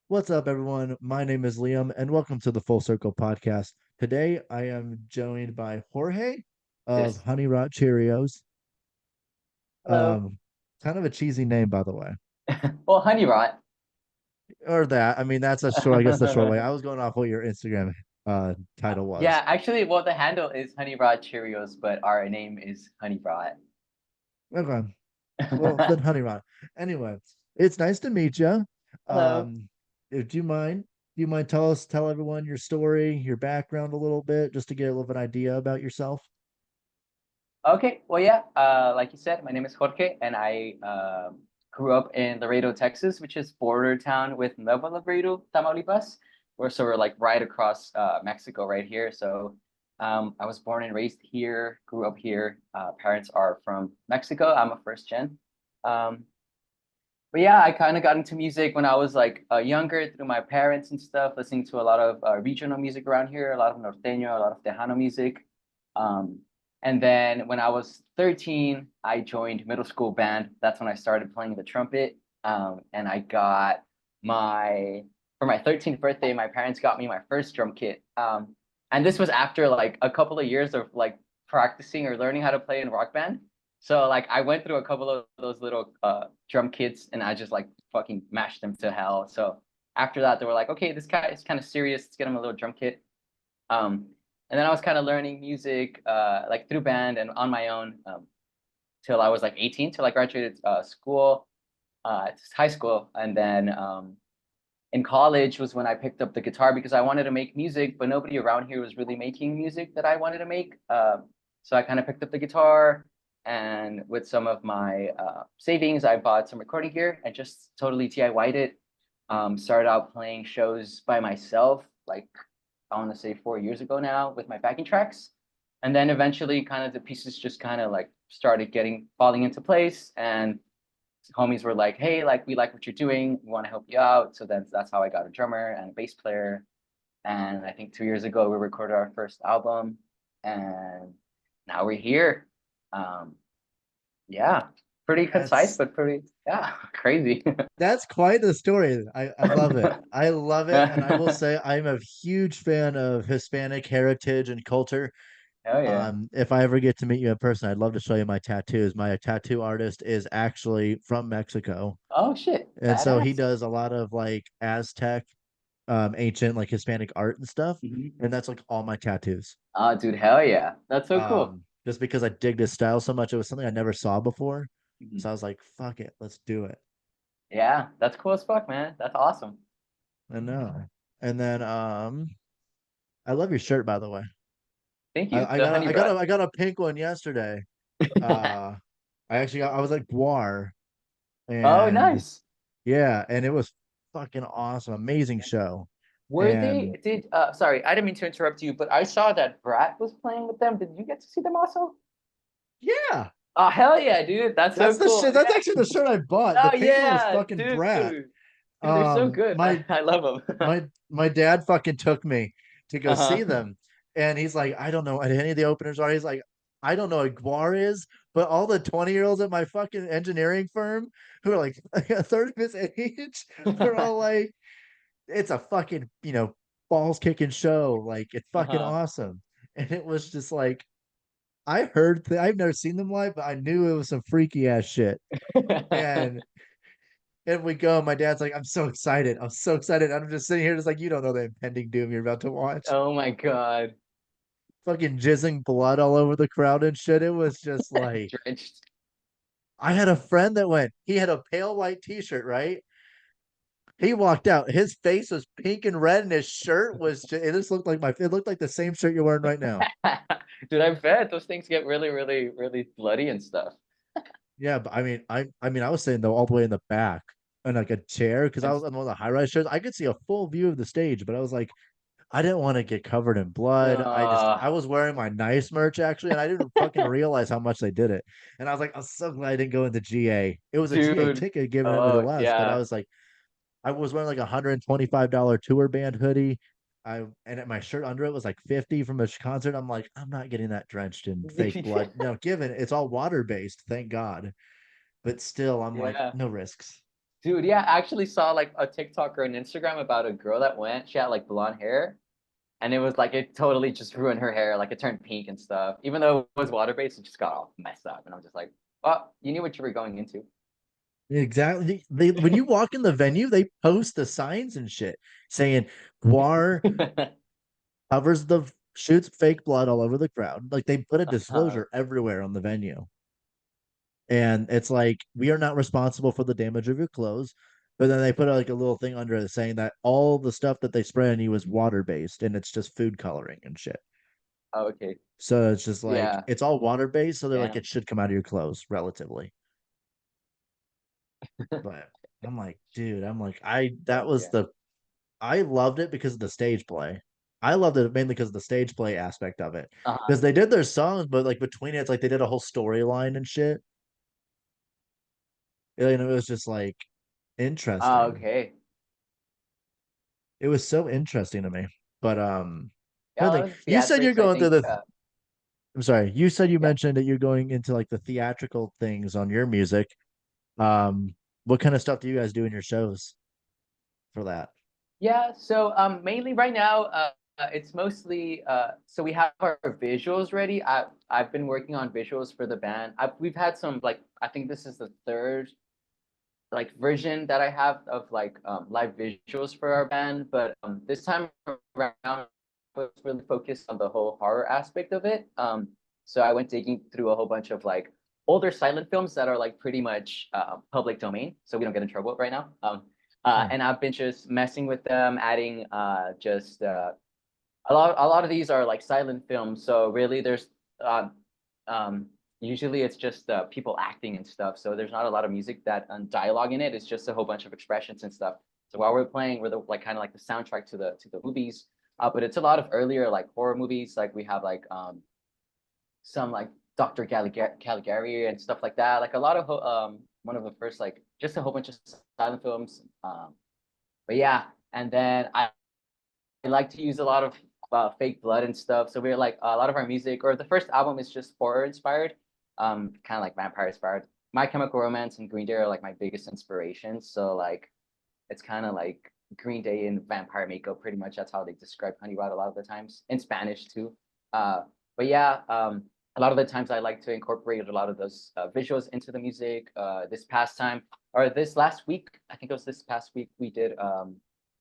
What's up, everyone? My name is Liam, and welcome to the Full Circle Podcast. Today, I am joined by Jorge of Yes. HoneyRot Cheerios. Hello. Um, Kind of a cheesy name, by the way, Well, HoneyRot. or that. I mean, that's a short. I guess the short way. I was going off what your Instagram title was. Yeah, actually, well, the handle is HoneyRot Cheerios, but our name is HoneyRot. Okay, well then, HoneyRot. Anyway, it's nice to meet you. Hello. Do you mind? Do you mind tell everyone your story, your background a little bit, just to get a little bit idea about yourself? Okay, well, yeah, like you said, my name is Jorge, and I grew up in Laredo, Texas, which is border town with Nuevo Laredo, Tamaulipas. We're like right across Mexico right here. So I was born and raised here, grew up here. Parents are from Mexico. I'm a first gen. Um, But yeah, I kind of got into music when I was like younger through my parents and stuff, listening to a lot of regional music around here, a lot of norteño, a lot of Tejano music. Um, and then when I was 13, I joined middle school band. That's when I started playing the trumpet. And I got for my 13th birthday, my parents got me my first drum kit. And this was after like a couple of years of like practicing or learning how to play in rock band. So like I went through a couple of those little drum kits and I just like fucking mashed them to hell. So after that they were like, okay, this guy is kind of serious. Let's get him a little drum kit. And then I was kind of learning music like through band and on my own till I was like 18 till I graduated school, high school, and then in college was when I picked up the guitar because I wanted to make music, but nobody around here was really making music that I wanted to make. So I kind of picked up the guitar, and with some of my savings, I bought some recording gear and just totally DIY'd it. Started out playing shows by myself, like I want to say 4 years ago now, with my backing tracks, and then eventually, kind of the pieces just kind of like started getting falling into place, and homies were like, "Hey, like we like what you're doing. We want to help you out." So then that's how I got a drummer and a bass player. And I think 2 years ago we recorded our first album, and now we're here. Um, yeah, pretty concise, That's but pretty crazy. That's quite the story. I love it. I love it. And I will Hell say I'm a huge fan of Hispanic heritage and culture. yeah! If I ever get to meet you in person, I'd love to show you my tattoos. My tattoo artist is actually from Mexico. Oh shit, And so he badass. does a lot of like Aztec, ancient like Hispanic art and stuff. Mhm. And that's like all my tattoos. Oh, dude, hell yeah, that's so cool. Just because I dig his style so much. It was something I never saw before. Mhm. So I was like, fuck it, let's do it. Yeah, that's cool as fuck, man. That's awesome. I know. And then I love your shirt, by the way. Thank you. I The got a honey rod. I got a pink one yesterday. Uh I was at Guar, Oh, and nice. yeah, and it was fucking awesome. Amazing show. Were And they did sorry, I didn't mean to interrupt you, but I saw that Brat was playing with them. Did you get to see them also? yeah, Oh hell yeah, dude. That's so that's the cool. shit. That's Yeah. actually the shirt I bought. The Oh pink one was yeah, fucking dude. Brat. Dude, they're so good. My I love them. my dad fucking took me to go see Uh-huh. them, and he's like, I don't know what any of the openers are. He's like, I don't know what Guar is, but all the 20-year-olds at my fucking engineering firm who are like a third of his age, they're all like, it's a fucking balls kicking show. Like it's fucking Uh-huh. awesome. And it was just like I heard I've never seen them live, but I knew it was some freaky ass shit. And we go. My dad's like, I'm so excited. I'm so excited. I'm just sitting here, just like, you don't know the impending doom you're about to watch. Oh my God. Fucking jizzing blood all over the crowd and shit. It was just like, Drenched. I had a friend that went, he had a pale white t shirt, right? He walked out. His face was pink and red, and his shirt was just, it just looked like it looked like the same shirt you're wearing right now. Dude, I bet those things get really, really, really bloody and stuff. Yeah, but I was sitting though all the way in the back in like a chair because I was That's on one of the high rise chairs. I could see a full view of the stage, but I was like, I didn't want to get covered in blood. I uh was wearing my nice merch actually, and I didn't fucking realize how much they did it. And I was like, I'm so glad I didn't go into GA. It was a GA dude. ticket given at me the Oh less, but I yeah. was like, I was wearing like $125 tour band hoodie. My shirt under it was like 50 from a concert. I'm like, I'm not getting that drenched in fake blood. No, given it's all water based, thank God. But still, I'm like, Yeah. no risks. Dude, yeah, I actually saw like a TikTok or an Instagram about a girl that went. She had like blonde hair, and it was like it totally just ruined her hair. Like it turned pink and stuff. Even though it was water based, it just got all messed up. And I'm just like, well, you knew what you were going into. Exactly. They when you walk in the venue, they post the signs and shit saying Guar covers the shoots fake blood all over the crowd. Like they put a Uh, disclosure everywhere on the venue. And it's like we are not responsible for the damage of your clothes. But then they put like a little thing under it saying that all the stuff that they spray on you is water based and it's just food coloring and shit. okay. So it's just like Yeah. it's all water based. So they're like Damn. it should come out of your clothes relatively. But I'm like, dude, I'm like, that was Yeah. I loved it because of the stage play. I loved it mainly because of the stage play aspect of it. Uh-huh. Because they did their songs, but like between it, it's like they did a whole storyline and shit. And it was just like interesting. Okay. It was so interesting to me. But Yeah, I a lot think of you said you're theatrics, I going through think. the I'm sorry, you said you Yeah. mentioned that you're going into like the theatrical things on your music. Um, what kind of stuff do you guys do in your shows for that? Yeah, so mainly right now, it's mostly so we have our visuals ready. I've been working on visuals for the band. We've had some like I think this is the third like version that I have of like live visuals for our band, but this time around was really focused on the whole horror aspect of it. So I went digging through a whole bunch of like older silent films that are like pretty much public domain, so we don't get in trouble right now. Sure. And I've been just messing with them, adding just a lot of these are like silent films, so really there's uh, um, usually it's just people acting and stuff. So there's not a lot of music that and dialogue in it. It's just a whole bunch of expressions and stuff. So while we're playing, we're the like kind of like the soundtrack to the movies. But it's a lot of earlier like horror movies. Like we have like some like Dr. Caligari and stuff like that. Like a lot of one of the first like just a whole bunch of silent films. But yeah, and then I like to use a lot of fake blood and stuff. So we're like a lot of our music, or the first album is just horror inspired, kind of like vampire inspired. My Chemical Romance and Green Day are like my biggest inspirations. So like it's kind of like Green Day and vampire makeup, pretty much. That's how they describe HoneyRot a lot of the times in Spanish too. Uh, but yeah, a lot of the times I like to incorporate a lot of those visuals into the music. This past time, or this last week, I think it was this past week, we did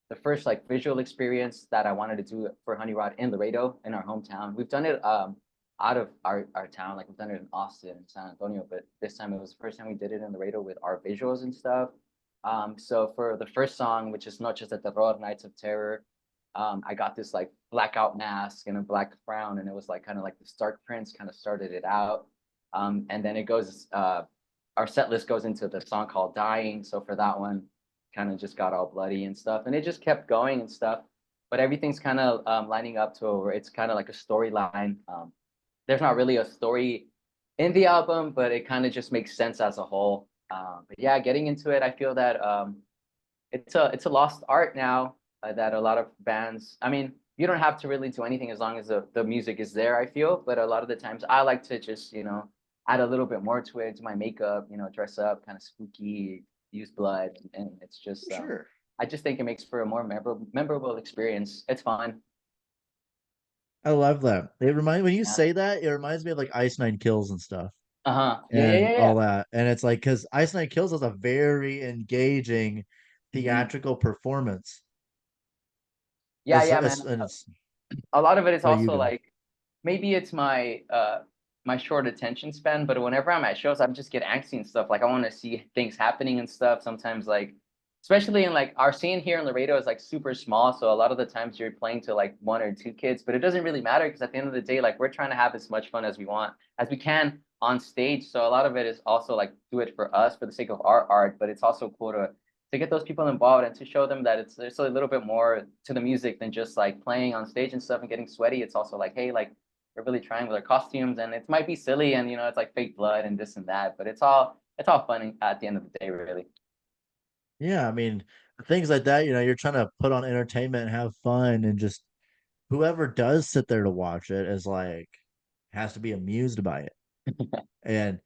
the first like visual experience that I wanted to do for HoneyRot in Laredo in our hometown. We've done it out of our town, like we've done it in Austin and San Antonio, but this time it was the first time we did it in Laredo with our visuals and stuff. So for the first song, which is Noches de Terror, Nights of Terror, I got this like blackout mask and a black crown, and it was like kind of like the Stark Prince kind of started it out. And then it goes, our set list goes into the song called Dying. So for that one, kind of just got all bloody and stuff, and it just kept going and stuff. But everything's kind of lining up to where it's kind of like a storyline. There's not really a story in the album, but it kind of just makes sense as a whole. But yeah, getting into it, I feel that it's a lost art now that a lot of bands. I mean, you don't have to really do anything as long as the music is there. I feel, but a lot of the times I like to just add a little bit more to it, do my makeup, dress up, kind of spooky, use blood, and it's just Sure. I just think it makes for a more memorable experience. It's fun. I love that. It reminds when you Yeah. say that, it reminds me of like Ice Nine Kills and stuff Uh-huh. Yeah, yeah, and yeah, yeah. all that. And it's like because Ice Nine Kills is a very engaging Hmm. theatrical performance. Yeah, yeah, man. And it's A lot of it is oh you also go. like maybe it's my short attention span, but whenever I'm at shows, I just get antsy and stuff. Like I want to see things happening and stuff. Sometimes like especially in like our scene here in Laredo is like super small, so a lot of the times you're playing to like one or two kids, but it doesn't really matter because at the end of the day, like we're trying to have as much fun as we want as we can on stage. So a lot of it is also like do it for us for the sake of our art, but it's also cool to get those people involved and to show them that it's there's a little bit more to the music than just like playing on stage and stuff and getting sweaty. It's also like, hey, like we're really trying with our costumes, and it might be silly and it's like fake blood and this and that, but it's all funny at the end of the day, really. Yeah, I mean things like that, you're trying to put on entertainment and have fun and just whoever does sit there to watch it is like has to be amused by it. And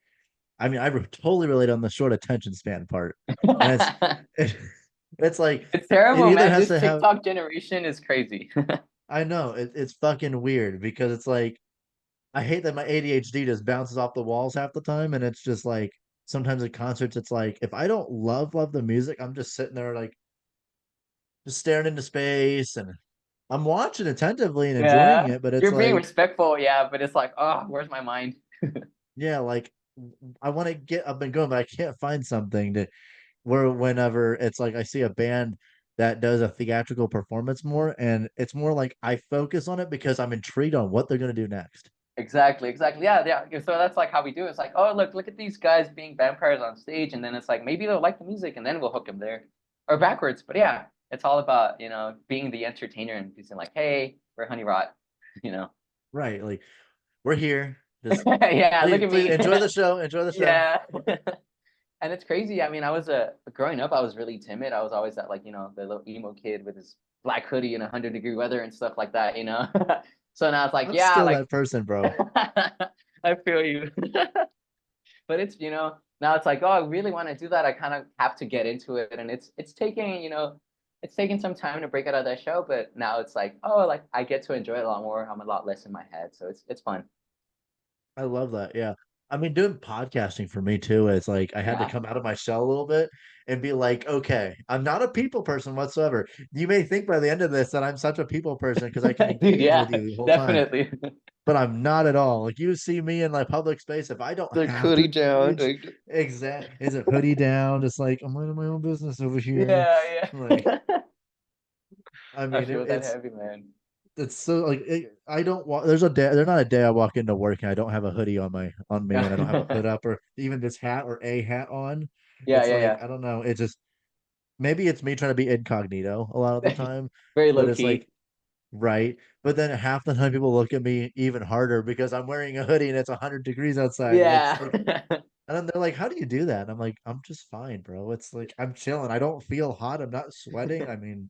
I mean, totally relate on the short attention span part, and it, it's like It's it terrible, either man. has This to have. TikTok generation is crazy. I know it's fucking weird because it's like I hate that my ADHD just bounces off the walls half the time, and it's just like sometimes at concerts, it's like if I don't love the music, I'm just sitting there like just staring into space, and I'm watching attentively and enjoying Yeah. it, but it's You're being like respectful, yeah, but it's like, oh, where's my mind? yeah, like I want to get up and going, but I can't find something to where whenever it's like I see a band that does a theatrical performance more, and it's more like I focus on it because I'm intrigued on what they're gonna do next. Exactly, exactly. Yeah, yeah. So that's like how we do it. It's like, oh, look at these guys being vampires on stage, and then it's like maybe they'll like the music, and then we'll hook them there, or backwards. But yeah, it's all about being the entertainer and being like, hey, we're HoneyRot, you know. Right. Like we're here. Just Yeah, look at please me. enjoy the show. Enjoy the show. Yeah. And it's crazy. I mean, I was growing up, I was really timid. I was always that like, the little emo kid with his black hoodie in 100-degree weather and stuff like that. So now it's like, I'm yeah, still like that person, bro. I feel you. But now it's like, oh, I really want to do that. I kind of have to get into it. And it's taking some time to break out of that show, but now it's like, oh, like I get to enjoy it a lot more. I'm a lot less in my head. So it's fun. I love that. Yeah. I mean, doing podcasting for me too is like I had to Yeah. come out of my shell a little bit and be like, okay, I'm not a people person whatsoever. You may think by the end of this that I'm such a people person because I can Dude, engage yeah, with you the whole time, definitely. but I'm not at all. Like you see me in like public space, if I don't Like have to hoodie down. engage, is it hoodie down, just like I'm minding my own business over here. Yeah, Like, yeah. I I mean, feel that heavy, man. it's so like I don't walk. There's a day. There's not a day I walk into work and I don't have a hoodie on me, and I don't have a Yeah, hood up or even this hat or a hat on. yeah, It's like yeah. I don't know. It's just maybe it's me trying to be incognito a lot of the time, Very but low it's like key. right. But then half the time people look at me even harder because I'm wearing a hoodie and it's 100 degrees outside, and it's Yeah. like and then they're like, "How do you do that?" And I'm like, "I'm just fine, bro. It's like I'm chilling. I don't feel hot. I'm not sweating. I mean,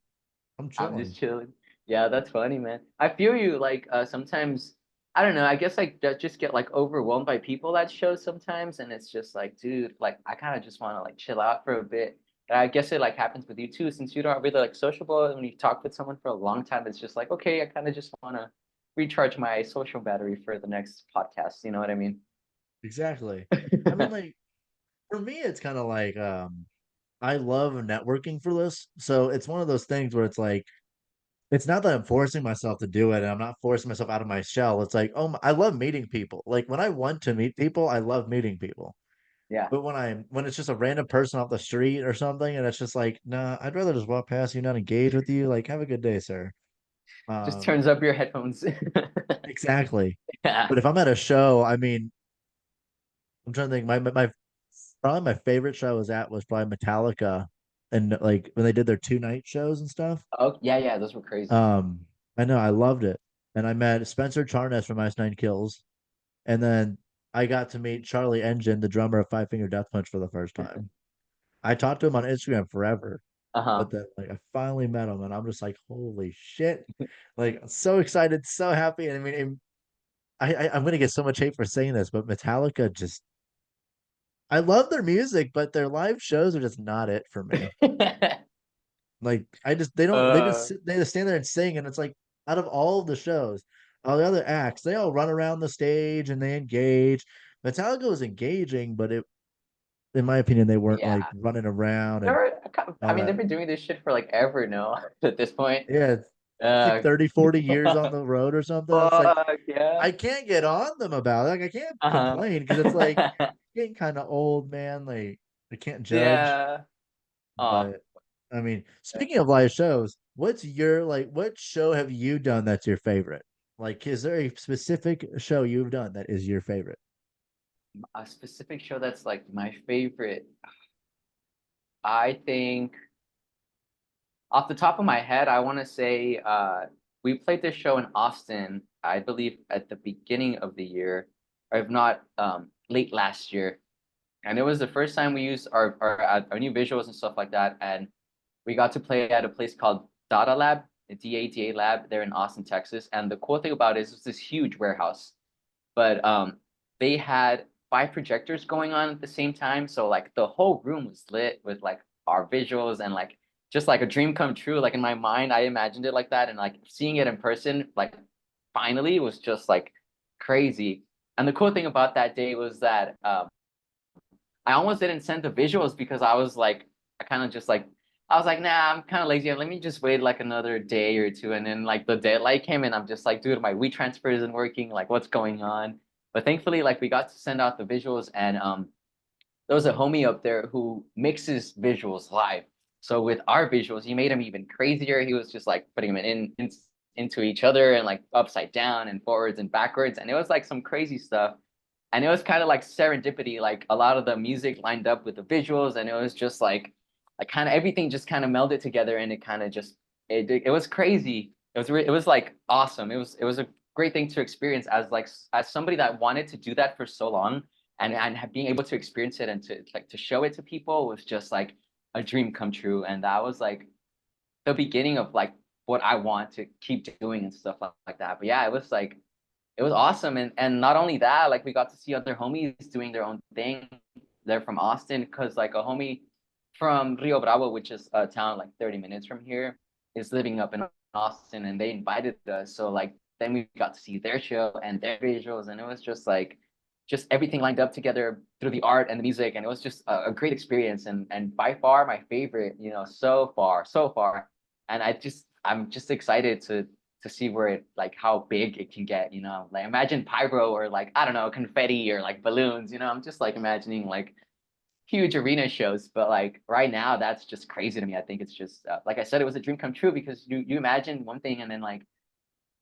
I'm I'm just chilling." chilling. Yeah, that's funny, man. I feel you. Like sometimes I don't know. I guess like just get like overwhelmed by people at shows sometimes, and it's just like, dude, like I kind of just want to like chill out for a bit. And I guess it like happens with you too, since you don't really like sociable. And when you talk with someone for a long time, it's just like, okay, I kind of just want to recharge my social battery for the next podcast. You know what I mean? Exactly. I mean, like for me, it's kind of like I love networking for this. So it's one of those things where it's like it's not that I'm forcing myself to do it and I'm not forcing myself out of my shell. It's like, oh, I love meeting people. Like when I want to meet people, I love meeting people. Yeah. But when it's just a random person off the street or something, and it's just like, nah, I'd rather just walk past you, not engage with you. Like, have a good day, sir. Just Um, turns up your headphones. exactly. Yeah. But if I'm at a show, I mean, I'm trying to think. My probably my favorite show I was at was probably Metallica, and like when they did their 2 night shows and stuff. Oh, yeah, yeah, those were crazy. Um, I know I loved it, and I met Spencer Charnes from Ice Nine Kills, and then I got to meet Charlie Engine, the drummer of Five Finger Death Punch, for the first time. I talked to him on Instagram forever, Uh-huh. but then like I finally met him, and I'm just like, holy shit! Like so excited, so happy. And I mean, I'm gonna get so much hate for saying this, but Metallica just I love their music, but their live shows are just not it for me. Like I just Uh, they just stand there and sing, and it's like out of all the shows, all the other acts, they all run around the stage and they engage. Metallica was engaging, but it in my opinion, they weren't like yeah. running around and They're, I all mean, they've that. been doing this shit for like ever now at this point. Yeah, it's like Uh, 30, 40 years on the road or something. It's like fuck, yeah. I can't get on them about it. Like I can't Uh-huh. complain because it's like getting kind of old, man. Like I can't judge. Yeah. Oh, But I mean, speaking of live shows, what's your like what show have you done that's your favorite? Like, is there a specific show you've done that is your favorite? a specific show that's like my favorite. I think off the top of my head, I want to say we played this show in Austin, I believe at the beginning of the year, or if not late last year. And it was the first time we used our new visuals and stuff like that. And we got to play at a place called Data Lab, DADA Lab, there in Austin, Texas. And the cool thing about it is it's this huge warehouse, but they had 5 projectors going on at the same time. So like the whole room was lit with like our visuals and like just like a dream come true. Like in my mind, I imagined it like that, and like seeing it in person, like finally was just like crazy. And the cool thing about that day was that I almost didn't send the visuals because I was like, I kind of just like, I was like, nah, I'm kind of lazy. Let me just wait like another day or two. And then like the deadline came in, I'm just like, dude, my WeTransfer isn't working. Like, what's going on? But thankfully, like we got to send out the visuals, and there was a homie up there who mixes visuals live. So with our visuals, he made them even crazier. He was just like putting them into each other and like upside down and forwards and backwards, and it was like some crazy stuff. And it was kind of like serendipity. Like a lot of the music lined up with the visuals, and it was just like kind of everything just kind of melded together, and it kind of just it was crazy. It was like awesome. It was a great thing to experience as like as somebody that wanted to do that for so long, and being able to experience it and to like to show it to people was just like a dream come true. And that was like the beginning of like what I want to keep doing and stuff like that. But yeah, it was like it was awesome. And not only that, like we got to see other homies doing their own thing. They're from Austin, because like a homie from Rio Bravo, which is a town like 30 minutes from here, is living up in Austin, and they invited us. So like then we got to see their show and their visuals, and it was just everything lined up together through the art and the music, and it was just a great experience, and by far my favorite, so far. And I'm just excited to see where it like how big it can get, like imagine pyro or like I don't know, confetti or like balloons. I'm just like imagining like huge arena shows. But like right now that's just crazy to me. I think it's just like I said, it was a dream come true, because you imagine one thing, and then like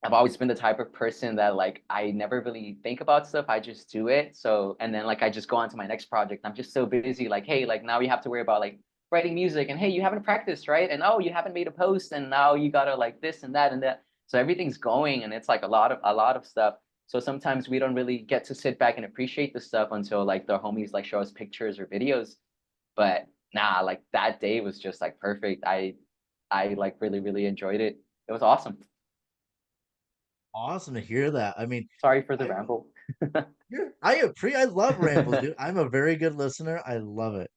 I've always been the type of person that like I never really think about stuff. I just do it. So and then like I just go on to my next project. I'm just so busy. Like, hey, like now we have to worry about like writing music, and hey, you haven't practiced, right? And oh, you haven't made a post, and now you gotta like this and that and that. So everything's going, and it's like a lot of stuff. So sometimes we don't really get to sit back and appreciate the stuff until like the homies like show us pictures or videos. But nah, like that day was just like perfect. I like really, really enjoyed it. It was awesome. Awesome to hear that. I mean, Sorry for the I ramble. I love rambles, dude. I'm a very good listener. I love it.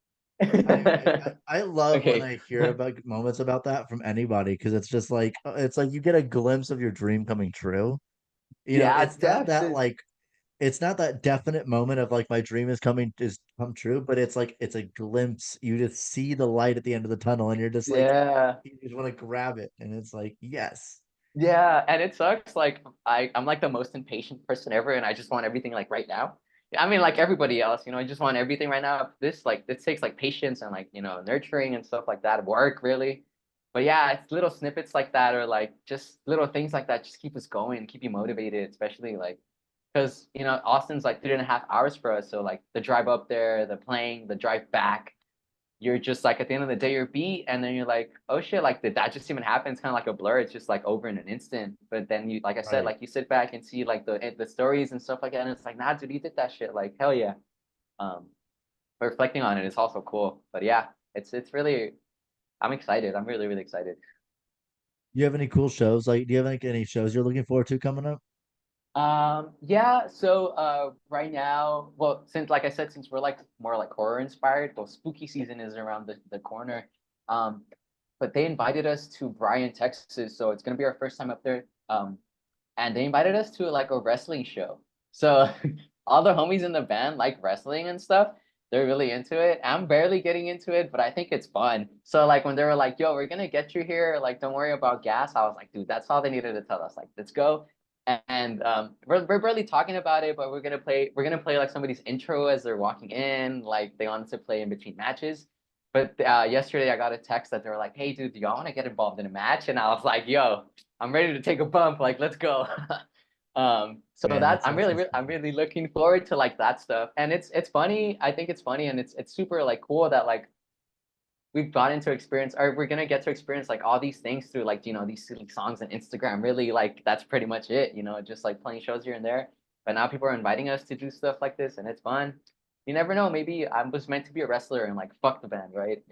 I love when Okay. I hear about moments about that from anybody, because it's like you get a glimpse of your dream coming true. Yeah, It's not that definitely. like it's not that definite moment of like my dream is come true, but it's like it's a glimpse. You just see the light at the end of the tunnel, and you're just like Yeah. you just want to grab it, and it's like yes, Yeah, and it sucks. Like I'm like the most impatient person ever, and I just want everything like right now. Yeah, I mean, like everybody else, I just want everything right now. This takes like patience and like nurturing and stuff like that, work really. But yeah, it's little snippets like that, or like just little things like that, just keep us going, keep you motivated, especially like because Austin's like 3.5 hours for us, so like the drive up there, the plane, the drive back, you're just like at the end of the day you're beat, and then you're like, oh shit, like did that just even happen? It's kind of like a blur. It's just like over in an instant. But then you, like I said, right. like you sit back and see like the stories and stuff like that, and it's like, nah, dude, you did that shit. Like hell yeah. um but reflecting on it is also cool. But yeah, it's really, I'm excited. I'm really, really excited. Do you have any cool shows? Like, do you have any shows you're looking forward to coming up? Yeah, so right now, well, since like I said, since we're like more like horror inspired, well, spooky season is around the corner. Um, but they invited us to Bryan, Texas, so it's gonna be our first time up there. And they invited us to like a wrestling show. So all the homies in the band like wrestling and stuff. They're really into it. I'm barely getting into it, but I think it's fun. So like when they were like, "Yo, we're gonna get you here. Like, don't worry about gas." I was like, "Dude, that's all they needed to tell us. Like, let's go." And we're barely talking about it, but we're gonna play like somebody's intro as they're walking in. Like they wanted to play in between matches. But yesterday I got a text that they were like, "Hey, dude, do y'all want to get involved in a match?" And I was like, "Yo, I'm ready to take a bump. Like, let's go." So Man, that that sounds so I'm fun. really looking forward to like that stuff. And it's funny. I think it's funny, and it's super like cool that like we've gotten to experience, or we're gonna get to experience like all these things through like these silly songs and Instagram. Really, like that's pretty much it. Just like playing shows here and there. But now people are inviting us to do stuff like this, and it's fun. You never know. Maybe I was meant to be a wrestler and like fuck the band, right?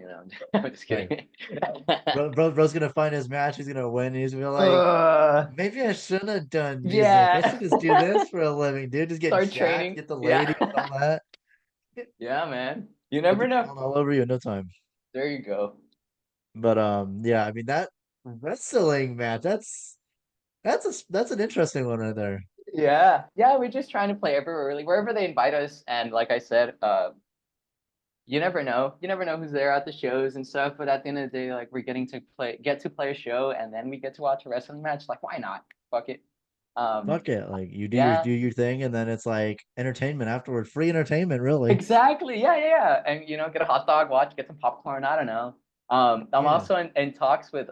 I'm just Right. kidding. Bro's gonna find his match. He's gonna win. He's gonna be like, uh, maybe I shouldn't have done music. I yeah. should just do this for a living, dude. Just get Start jacked, training. get the Yeah. ladies, all that. Yeah, man. You Put the never know. crown all over you in no time. There you go. But yeah, I mean that wrestling match, that's an interesting one right there. Yeah. Yeah, we're just trying to play everywhere really, wherever they invite us. And like I said, you never know. You never know who's there at the shows and stuff. But at the end of the day, like we're get to play a show, and then we get to watch a wrestling match. Like, why not? Fuck it. Um, Fuck it. Like you yeah, do your thing and then it's like entertainment afterward. Free entertainment, really. exactly. Yeah, yeah, yeah. And get a hot dog, watch, get some popcorn. I don't know. I'm Yeah. also in talks with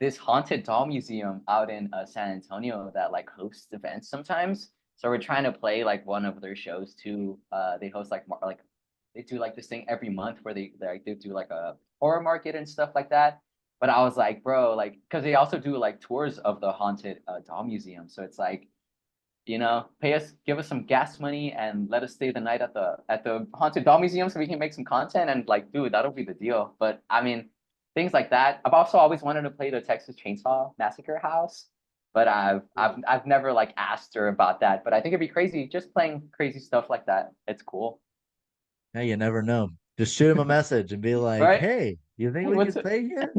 this haunted doll museum out in San Antonio that like hosts events sometimes. So we're trying to play like one of their shows too. They host like they do like this thing every month where they do like a horror market and stuff like that. But I was like, bro, like, because they also do like tours of the haunted doll museum. So it's like, give us some gas money and let us stay the night at the haunted doll museum so we can make some content. And like, dude, that'll be the deal. But I mean, things like that. I've also always wanted to play the Texas Chainsaw Massacre house, but I've never like asked her about that. But I think it'd be crazy just playing crazy stuff like that. It's cool, Hey, you never know. Just shoot him a message and be like, right? "Hey, you think Hey, we what's could it? play here?"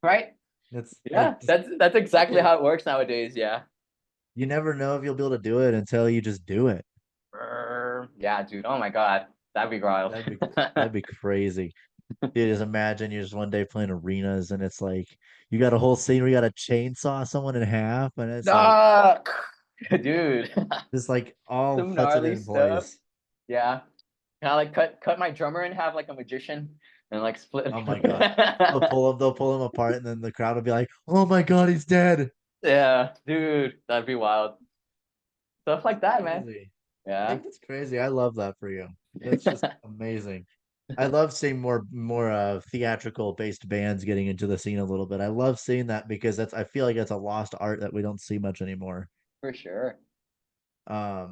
Right? It's Yeah, just that's fuck exactly it. how it works nowadays. Yeah. You never know if you'll be able to do it until you just do it. Yeah, dude. Oh my God, that'd be wild. That'd be that'd be crazy. Dude, just imagine you're just one day playing arenas and it's like you got a whole scene where you got to chainsaw someone in half and it's like Ah, dude, just like all some puts it gnarly in stuff. place. Yeah, kind of like cut my drummer and have like a magician and like split. Oh my God. They'll pull him apart and then the crowd will be like, "Oh my God, he's dead." Yeah, dude, that'd be wild. Stuff That's like that, man. crazy. Yeah, Like that's crazy. I love that for you. That's just amazing. I love seeing more theatrical based bands getting into the scene a little bit. I love seeing that because that's I feel like that's a lost art that we don't see much anymore. for sure. I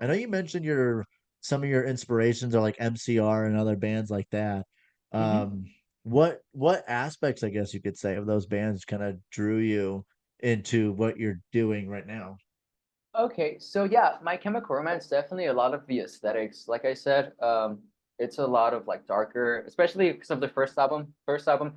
know you mentioned your some of your inspirations are like MCR and other bands like that. Hmm. Um, what aspects, I guess you could say, of those bands kind of drew you into what you're doing right now? Okay, so yeah, My Chemical Romance definitely a lot of the aesthetics. Like I said, it's a lot of like darker, especially because of the first album. First album,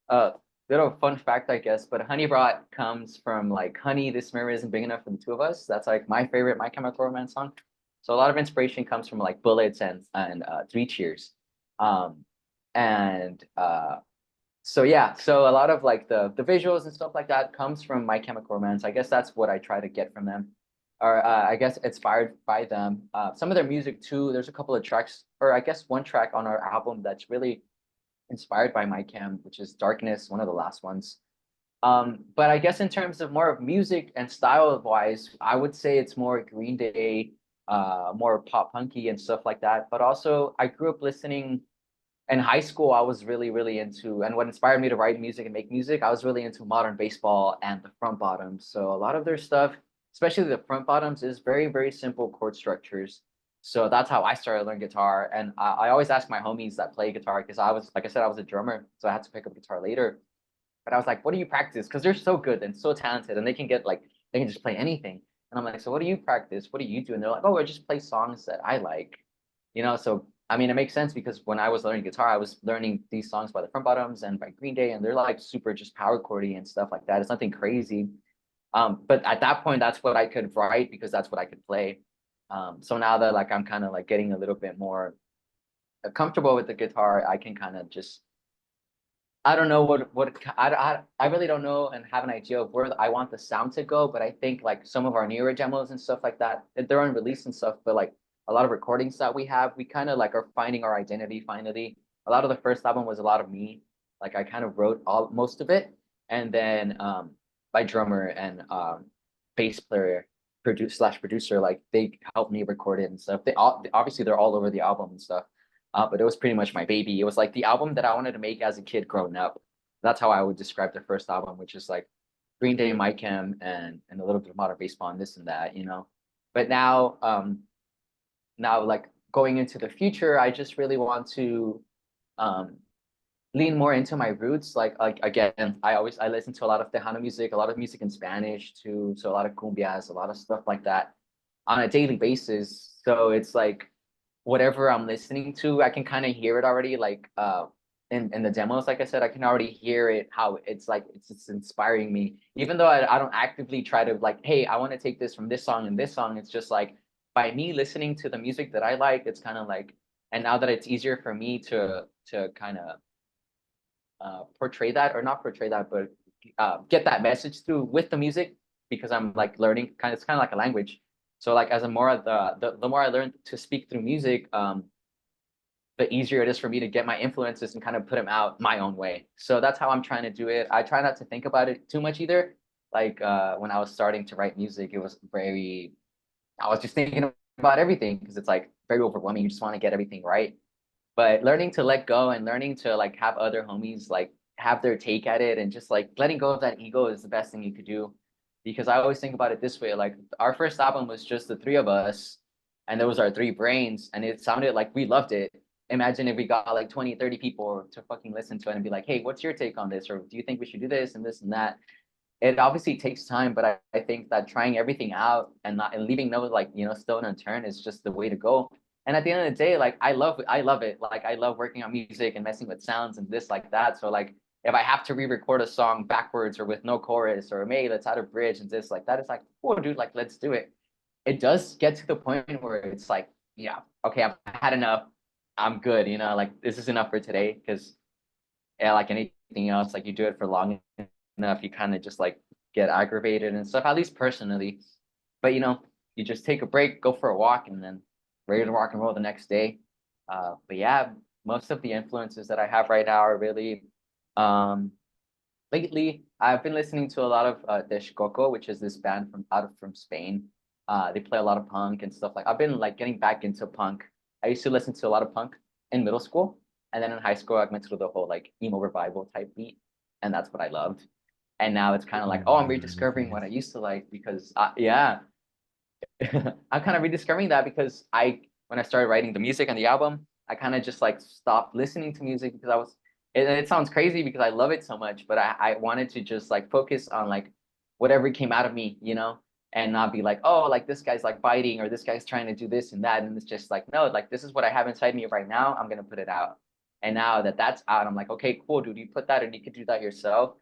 uh, little fun fact, I guess, but HoneyRot comes from like Honey, This Mirror Isn't Big Enough for the Two of Us. That's like my favorite My Chemical Romance song. So a lot of inspiration comes from like Bullets and Three Cheers. Um, and so yeah, so a lot of like the visuals and stuff like that comes from My Chemical Romance. I guess that's what I try to get from them, or I guess inspired by them. Some of their music too. There's a couple of tracks, or I guess one track on our album that's really inspired by My Chem, which is Darkness, one of the last ones. But I guess in terms of more of music and style wise, I would say it's more Green Day, more pop punky and stuff like that. But also, I grew up listening in high school. I was really, really into, and what inspired me to write music and make music, I was really into modern baseball and the front bottoms. So a lot of their stuff, especially the front bottoms, is very, very simple chord structures. So that's how I started learning guitar. And I always ask my homies that play guitar because I was, like I said, I was a drummer, so I had to pick up guitar later. But I was like, what do you practice? Because they're so good and so talented, and they can just play anything. And I'm like, so what do you practice? What do you do? And they're like, oh, I just play songs that I like. So I mean, it makes sense because when I was learning guitar, I was learning these songs by the Front Bottoms and by Green Day, and they're like super just power chordy and stuff like that. It's nothing crazy. But at that point, that's what I could write because that's what I could play. So now that like I'm kind of like getting a little bit more comfortable with the guitar, I can kind of just I don't know I really don't know and have an idea of where I want the sound to go, but I think like some of our newer demos and stuff like that, they're unreleased and stuff, but like a lot of recordings that we have, we kind of like are finding our identity finally. A lot of the first album was a lot of me. Like I kind of wrote all most of it, and then my drummer and bass player producer, like they helped me record it and stuff. Obviously they're all over the album and stuff. But it was pretty much my baby. It was like the album that I wanted to make as a kid growing up. That's how I would describe the first album, which is like Green Day, My Chem, and a little bit of modern baseball and this and that. But now like going into the future, I just really want to um, lean more into my roots. Like again, I listen to a lot of Tejano music, a lot of music in Spanish too, so a lot of cumbias, a lot of stuff like that on a daily basis. So it's like whatever I'm listening to, I can kind of hear it already. Like in the demos, like I said, I can already hear it how it's like it's inspiring me. Even though I don't actively try to like, hey, I want to take this from this song and this song. It's just like by me listening to the music that I like, it's kind of like, and now that it's easier for me to kind of portray that or not portray that, but get that message through with the music because I'm like learning kind of it's kind of like a language. So like as a more the more I learn to speak through music, the easier it is for me to get my influences and kind of put them out my own way. So that's how I'm trying to do it. I try not to think about it too much either. Like when I was starting to write music, it was very I was just thinking about everything because it's like very overwhelming. You just want to get everything right. But learning to let go and learning to like have other homies like have their take at it and just like letting go of that ego is the best thing you could do. Because I always think about it this way, like our first album was just the three of us and there was our three brains and it sounded like we loved it. Imagine if we got like 20, 30 people to fucking listen to it and be like, hey, what's your take on this? Or do you think we should do this and that? It obviously takes time, but I think that trying everything out and not and leaving no like stone unturned is just the way to go. And at the end of the day, like I love it. Like I love working on music and messing with sounds and this like that. So like if I have to re-record a song backwards or with no chorus or maybe let's add a bridge and this like that, it's like, oh dude, like let's do it. It does get to the point where it's like, yeah, okay, I've had enough. I'm good, like this is enough for today. Because yeah, like anything else, like you do it for long enough, you kind of just like get aggravated and stuff, at least personally. But you just take a break, go for a walk, and then ready to rock and roll the next day. But yeah, most of the influences that I have right now are really um lately I've been listening to a lot of Coco, which is this band from Spain. They play a lot of punk and stuff like I've been like getting back into punk. I used to listen to a lot of punk in middle school, and then in high school I went through the whole like emo revival type beat, and that's what I loved. And now it's kind of like, oh, I'm rediscovering what I used to like because yeah, I'm kind of rediscovering that because when I started writing the music and the album, I kind of just like stopped listening to music because it sounds crazy because I love it so much, but I wanted to just like focus on like whatever came out of me, and not be like, oh, like this guy's like biting or this guy's trying to do this and that. And it's just like, no, like this is what I have inside me right now. I'm going to put it out. And now that that's out, I'm like, okay, cool, dude, you put that and you could do that yourself.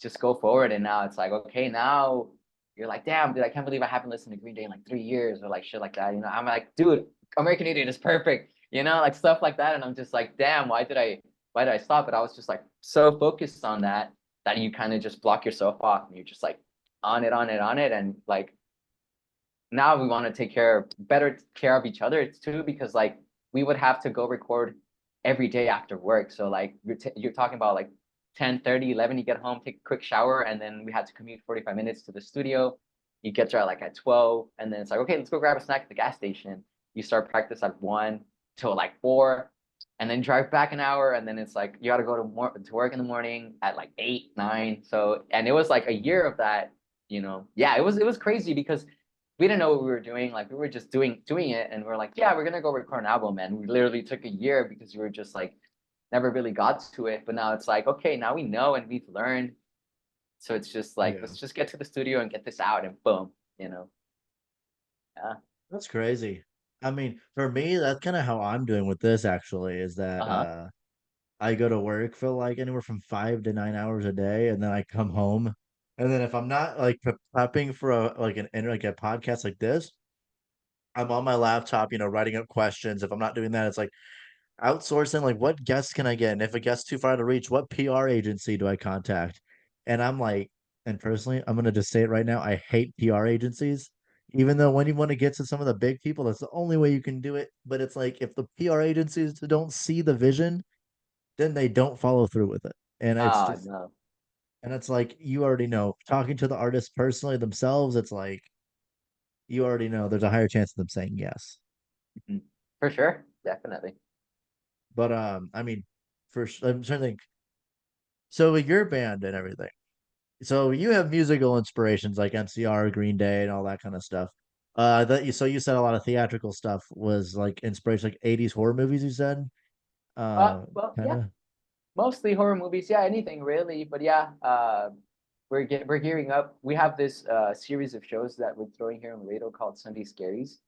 Just go forward. And now it's like, okay, now you're like, damn, dude, I can't believe I haven't listened to Green Day in like 3 years or like shit like that. I'm like, dude, American Idiot is perfect, like stuff like that. And I'm just like, damn, why did I stop? But I was just like so focused on that you kind of just block yourself off and you're just like on it, on it, on it. And like now we want to take better care of each other too, because like we would have to go record every day after work. So like you're talking about like 10:30, 11, you get home, take a quick shower, and then we had to commute 45 minutes to the studio. You get there like at 12, and then it's like, okay, let's go grab a snack at the gas station. You start practice at 1 till like 4, and then drive back an hour, and then it's like you got to go to work in the morning at like 8, 9. So, and it was like a year of that, Yeah, it was crazy because we didn't know what we were doing. Like we were just doing it, and we're like, yeah, we're gonna go record an album, and we literally took a year because we were just like never really got to it. But now it's like, okay, now we know and we've learned. So it's just like, Yeah. let's just get to the studio and get this out and boom. Yeah. That's crazy. I mean, for me, that's kind of how I'm doing with this actually, is that Uh-huh. I go to work for like anywhere from 5 to 9 hours a day, and then I come home. And then if I'm not like prepping for like a podcast like this, I'm on my laptop, writing up questions. If I'm not doing that, it's like outsourcing, like what guests can I get? And if a guest's too far to reach, what PR agency do I contact? And I'm like, and personally, I'm gonna just say it right now, I hate PR agencies. Even though when you want to get to some of the big people, that's the only way you can do it. But it's like if the PR agencies don't see the vision, then they don't follow through with it. And it's Oh just no. and it's like you already know, talking to the artists personally themselves, it's like you already know there's a higher chance of them saying yes. Mhm. For sure. Definitely. But I mean, I'm trying to think. So with your band and everything, so you have musical inspirations like NCR, Green Day, and all that kind of stuff. You said a lot of theatrical stuff was like inspiration, like 80s horror movies. You said, Well, kind yeah, of. mostly horror movies. Yeah, anything really. But yeah, we're gearing up. We have this series of shows that we're throwing here on the radio called Sunday Scaries.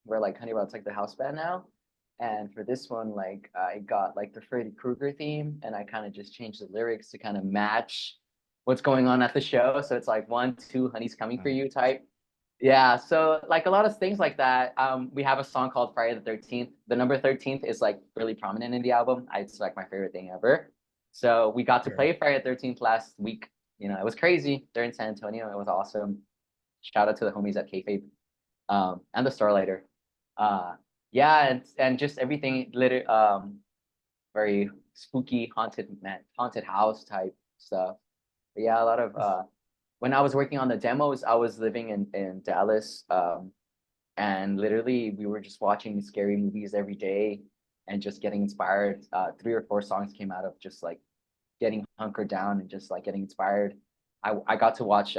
we're like HoneyRot's like the house band now. And for this one, like I got like the Freddy Krueger theme, and I kind of just changed the lyrics to kind of match what's going on at the show. So it's like one, two, honey's coming for you type. Yeah, so like a lot of things like that. We have a song called Friday the 13th. The number 13th is like really prominent in the album. It's like my favorite thing ever. So we got to Sure. play Friday the 13th last week. It was crazy. They're in San Antonio. It was awesome. Shout out to the homies at Kayfabe, and the Starlighter. Uh, yeah, and just everything very spooky, haunted house type stuff. But yeah, a lot of when I was working on the demos, I was living in Dallas, and literally we were just watching scary movies every day and just getting inspired. 3 or 4 songs came out of just like getting hunkered down and just like getting inspired. I got to watch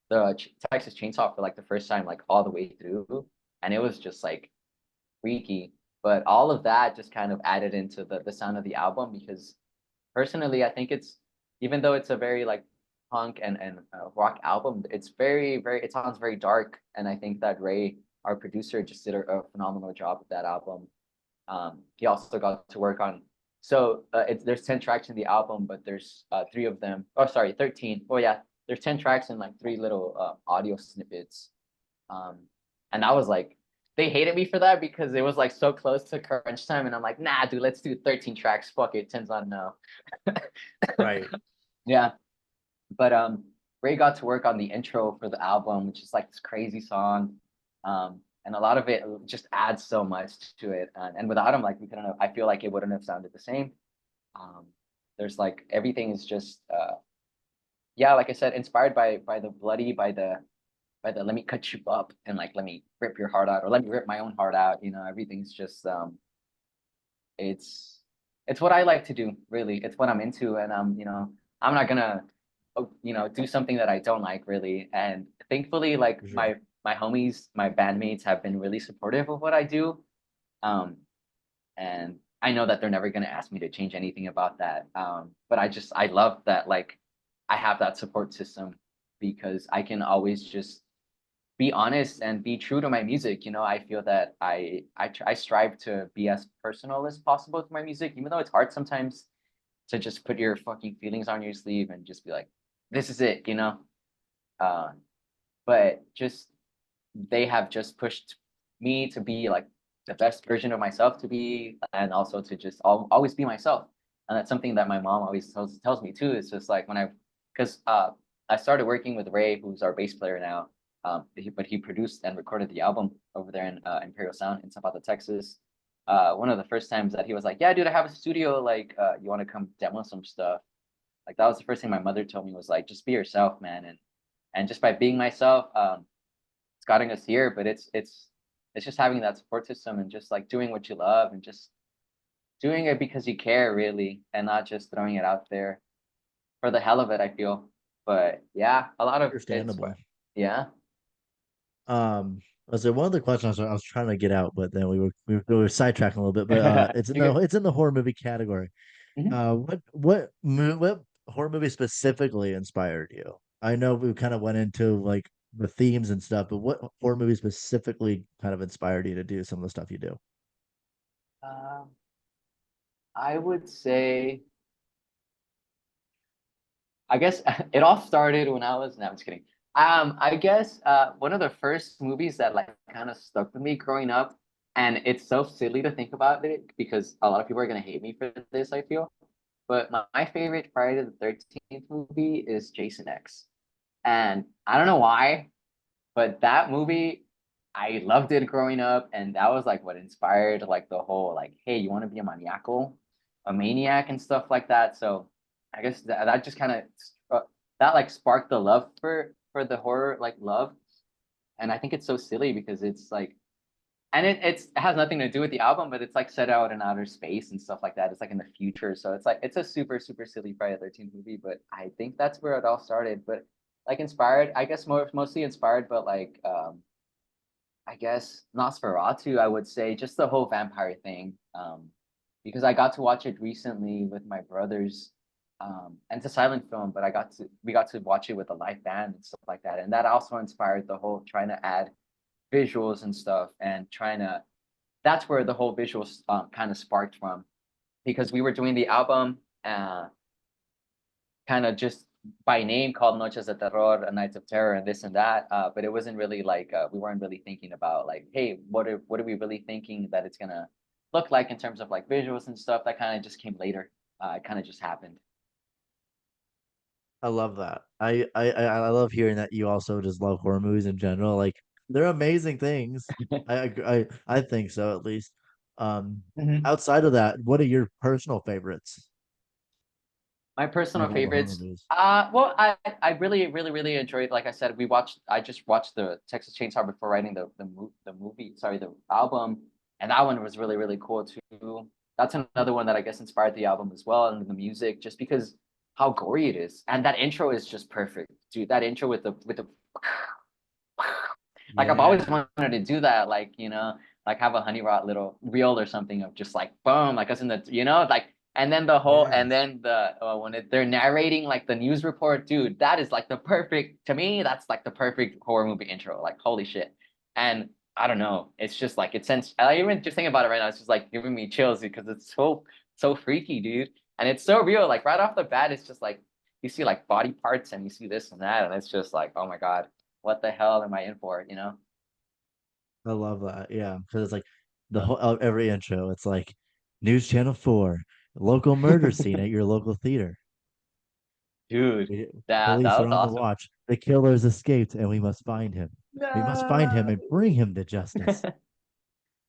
the Texas Chainsaw for like the first time, like all the way through, and it was just like freaky. But all of that just kind of added into the sound of the album because personally, I think it's even though it's a very like punk and rock album, it's very it sounds very dark, and I think that Ray, our producer, just did a phenomenal job with that album. He also got to work on there's 10 tracks in the album, but there's 3 of them. Oh, sorry, 13. Oh yeah, there's 10 tracks and like 3 little audio snippets. Um, and that was like they hated me for that because it was like so close to crunch time, and I'm like, nah, dude, let's do 13 tracks. Fuck it, 10's on no. Right. Yeah, but Ray got to work on the intro for the album, which is like this crazy song. And a lot of it just adds so much to it. And without him, like we couldn't have, I feel like it wouldn't have sounded the same. Um, there's like everything is just yeah, like I said, inspired by the bloody, by the let me cut you up and like let me rip your heart out or let me rip my own heart out. Everything's just it's it's what I like to do, really. It's what I'm into, and I'm not gonna do something that I don't like, really. And thankfully, like For sure. my homies, my bandmates have been really supportive of what I do. Um, and I know that they're never gonna ask me to change anything about that. But I love that like I have that support system because I can always just be honest and be true to my music. I feel that I strive to be as personal as possible with my music, even though it's hard sometimes to just put your fucking feelings on your sleeve and just be like, this is it. Uh, but just they have just pushed me to be like the best version of myself to be, and also to just always be myself. And that's something that my mom always tells me too. It's just like because I started working with Ray, who's our bass player now. But he produced and recorded the album over there in Imperial Sound in Zapata, Texas. One of the first times that he was like, "Yeah, dude, I have a studio. Like, you want to come demo some stuff?" Like that was the first thing my mother told me was like, "Just be yourself, man." And just by being myself, it's gotten us here. But it's just having that support system and just like doing what you love and just doing it because you care, really, and not just throwing it out there for the hell of it. I feel, but yeah, a lot of it's Understandable. yeah. Was there one other question I was trying to get out, but then we were sidetracking a little bit. But it's in You're the good. it's in the horror movie category. Mhm. What horror movie specifically inspired you? I know we kind of went into like the themes and stuff, but what horror movie specifically kind of inspired you to do some of the stuff you do? Um, I would say, I guess it all started when I was, no, I'm just kidding. I guess one of the first movies that like kind of stuck with me growing up, and it's so silly to think about it because a lot of people are gonna hate me for this, I feel. But my favorite Friday the 13th movie is Jason X. And I don't know why, but that movie, I loved it growing up, and that was like what inspired like the whole like, hey, you want to be a maniac and stuff like that. So I guess that just kind of that like sparked the love for the horror like love, and I think it's so silly because it's like, and it has nothing to do with the album, but it's like set out in outer space and stuff like that. It's like in the future, so it's like it's a super silly Friday the 13th movie, but I think that's where it all started. But like inspired, I guess mostly inspired, but like I guess Nosferatu, I would say just the whole vampire thing. Because I got to watch it recently with my brothers. And it's a silent film, but we got to watch it with a live band and stuff like that. And that also inspired the whole trying to add visuals and stuff, and trying to. That's where the whole visuals kind of sparked from, because we were doing the album kind of just by name called Noches de Terror, Nights of Terror, and this and that. But it wasn't really like we weren't really thinking about like, hey, what are we really thinking that it's gonna look like in terms of like visuals and stuff. That kind of just came later. It kind of just happened. I love that. I love hearing that you also just love horror movies in general. Like they're amazing things. I think so at least. Mhm. Outside of that, what are your personal favorites? My personal Like all the horror favorites. movies. Well, I really enjoyed. Like I said, I just watched the Texas Chainsaw before writing the movie. Sorry, the album, and that one was really cool too. That's another one that I guess inspired the album as well, and the music, just because how gory it is, and that intro is just perfect, dude. That intro with the like I've always Yeah. wanted to do that, like like have a HoneyRot little reel or something of just like boom, like us in the like, and then Yes. when they're narrating like the news report, dude, that is like the perfect to me. That's like the perfect horror movie intro. Like holy shit, and I don't know, it's just like it sends. I even just thinking about it right now, it's just like giving me chills because it's so freaky, dude, and it's so real. Like right off the bat, it's just like you see like body parts and you see this and that, and it's just like oh my god, what the hell am I in for? I love that. Yeah, because it's like the whole every intro. It's like News Channel 4, local murder scene at your local theater. Dude, We- that Police are was on the awesome. watch. The killer's escaped, and we must find him. We must find him No. and bring him to justice.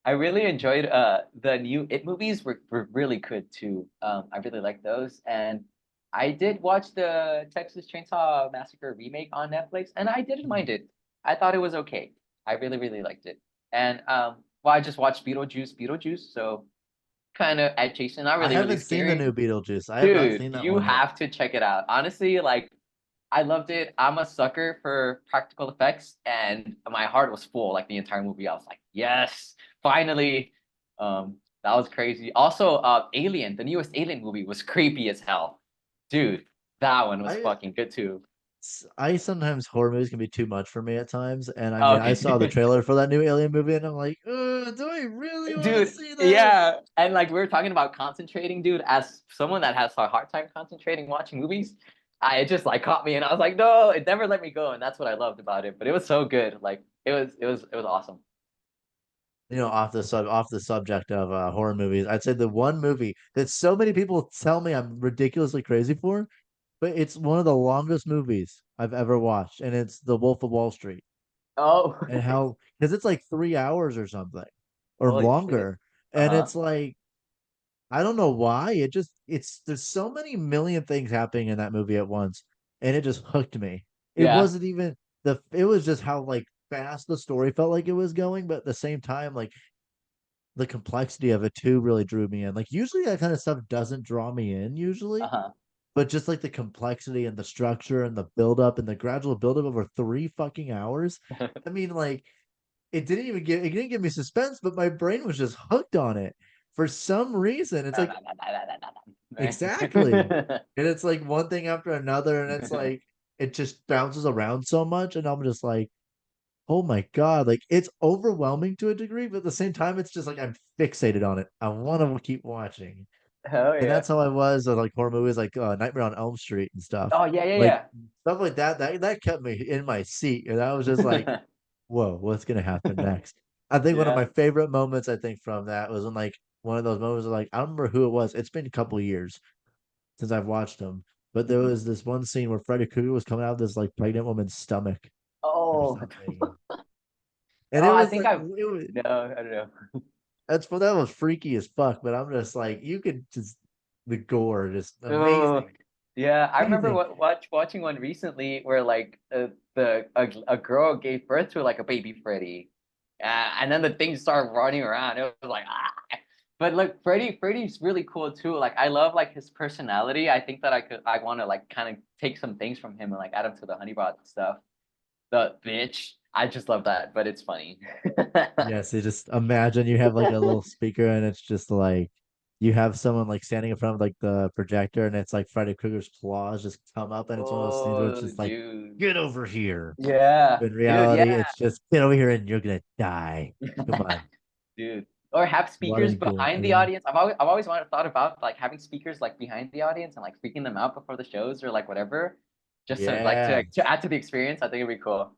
I really enjoyed the new It movies were really good too. I really like those. And I did watch the Texas Chainsaw Massacre remake on Netflix, and I didn't mind it. I thought it was okay. I really liked it. And well, I just watched Beetlejuice, so kind of adjacent, not I really haven't seen the new scary. Beetlejuice. I have not Dude, seen that you one yet. have to check it out. Honestly, like I loved it. I'm a sucker for practical effects, and my heart was full like the entire movie. I was like, yes, finally. That was crazy. Also, Alien, the newest Alien movie was creepy as hell. Dude, that one was I fucking good too. I sometimes horror movies can be too much for me at times, and I mean I saw the Okay. trailer for that new Alien movie, and I'm like, do I really want to Dude, see this? yeah. And like we were talking about concentrating, dude, as someone that has a hard time concentrating watching movies, I it just like caught me and I was like, no, it never let me go. And that's what I loved about it. But it was so good. Like it was awesome. Off the subject of horror movies, I'd say the one movie that so many people tell me I'm ridiculously crazy for, but it's one of the longest movies I've ever watched, and it's The Wolf of Wall Street. Oh, And how because it's like 3 hours or something or holy shit. longer, and Uh-huh. it's like I don't know why it's there's so many million things happening in that movie at once, and it just hooked me. It Yeah. wasn't even it was just how like fast the story felt like it was going, but at the same time like the complexity of it too really drew me in. Like usually that kind of stuff doesn't draw me in usually, Uh-huh. but just like the complexity and the structure and the build up and the gradual build up over 3 fucking hours. I mean, like it didn't give me suspense, but my brain was just hooked on it for some reason. It's like Right. exactly. And it's like one thing after another, and it's like it just bounces around so much, and I'm just like, oh my God, like it's overwhelming to a degree, but at the same time, it's just like I'm fixated on it. I want to keep watching. Hell And yeah. that's how I was with like horror movies like Nightmare on Elm Street and stuff. Oh yeah, yeah, Like yeah. stuff like that kept me in my seat. And I was just like, whoa, what's gonna happen next? I think one of Yeah. my favorite moments I think from that was when like one of those moments of like I don't remember who it was. It's been a couple of years since I've watched them. But there Mhm. was this one scene where Freddy Krueger was coming out of this like pregnant woman's stomach or Oh. something. And Oh, it I was think like I it was no, I don't know. that was freaky as fuck, but I'm just like you could just the gore just Oh, amazing. yeah, I remember Amazing. watching one recently where like a girl gave birth to like a baby Freddy, and then the things started running around. It was like ah. But look, Freddy's really cool too. Like I love like his personality. I think that I want to like kind of take some things from him and like add them to the HoneyBot stuff. The bitch, I just love that, but it's funny. Yes, you just imagine you have like a little speaker and it's just like you have someone like standing in front of like the projector and it's like Freddy Krueger's claws just come up and it's one of those things where it's Oh, just like, dude. get over here. Yeah, In dude. reality, Yeah, it's just get over here and you're gonna die. Come on. dude. Or have What are speakers you doing? behind the audience. I've always wanted thought about like having speakers like behind the audience and like freaking them out before the shows or like whatever, just to like Yeah. to add to the experience. I think it'd be cool.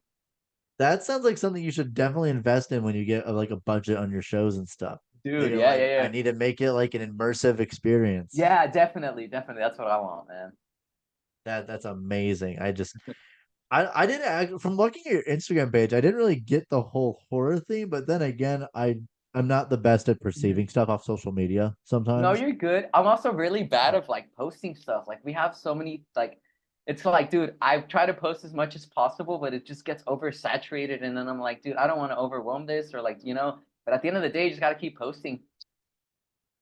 That sounds like something you should definitely invest in when you get like a budget on your shows and stuff. And Dude, you're yeah, yeah, like, I yeah. need to make it like an immersive experience. Yeah, definitely, definitely. That's what I want, man. That's amazing. I didn't from looking at your Instagram page, I didn't really get the whole horror theme, but then again, I'm not the best at Mhm. perceiving stuff off social media No, sometimes. you're good. I'm also really bad of like posting stuff. Like we have so many like it's like, dude, I try to post as much as possible, but it just gets oversaturated. And then I'm like, dude, I don't want to overwhelm this or like, but at the end of the day, you just gotta keep posting.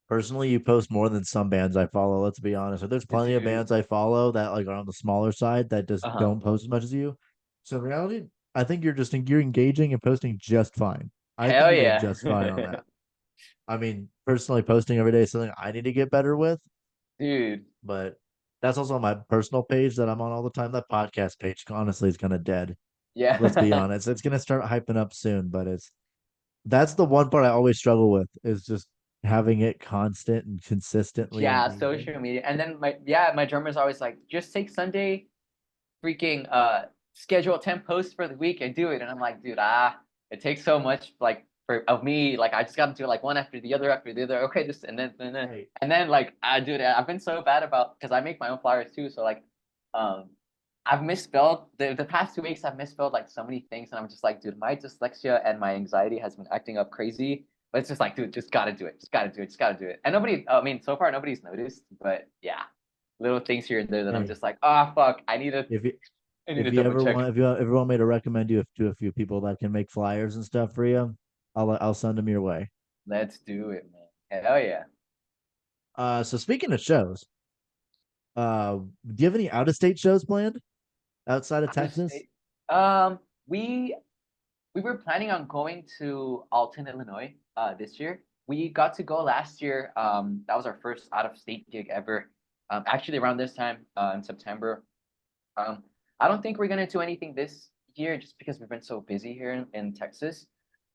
Personally, you post more than some bands I follow, let's be honest. Like, there's plenty of Dude. bands I follow that like are on the smaller side that just Uh-huh. don't post as much as you. So in reality, I think you're engaging and posting just fine. I think Hell you're doing yeah. just fine on that. I mean, personally, posting every day is something I need to get better with, Dude. but that's also on my personal page that I'm on all the time. That podcast page, honestly, is kind of dead. Let's be Yeah. honest. It's gonna start hyping up soon, but that's the one part I always struggle with is just having it constant and consistently Yeah, engaging. social media. And then my drummer's always like, just take Sunday, freaking schedule 10 posts for the week and do it. And I'm like, dude, it takes so much like of me, like I just gotta do like one after the other. Okay, this Right. and then like I do that. I've been so bad about because I make my own flyers too. So like um I've misspelled the past 2 weeks I've misspelled like so many things and I'm just like, dude, my dyslexia and my anxiety has been acting up crazy. But it's just like, dude, just gotta do it. Just gotta do it. Just gotta do it. And I mean, so far nobody's noticed, but yeah, little things here and there that I'm Hey, just like, ah, fuck, if you I need to if you double ever check. want, if you ever want me to recommend you to a few people that can make flyers and stuff for you, I'll send them your way. Let's do it, man. Hell yeah. So speaking of shows, do you have any out of state shows planned outside of Out of Texas? state. Um, we we were planning on going to Alton, Illinois, this year. We got to go last year. That was our first out of state gig ever. Actually around this time, in September. Um, I don't think we're gonna do anything this year just because we've been so busy here in Texas.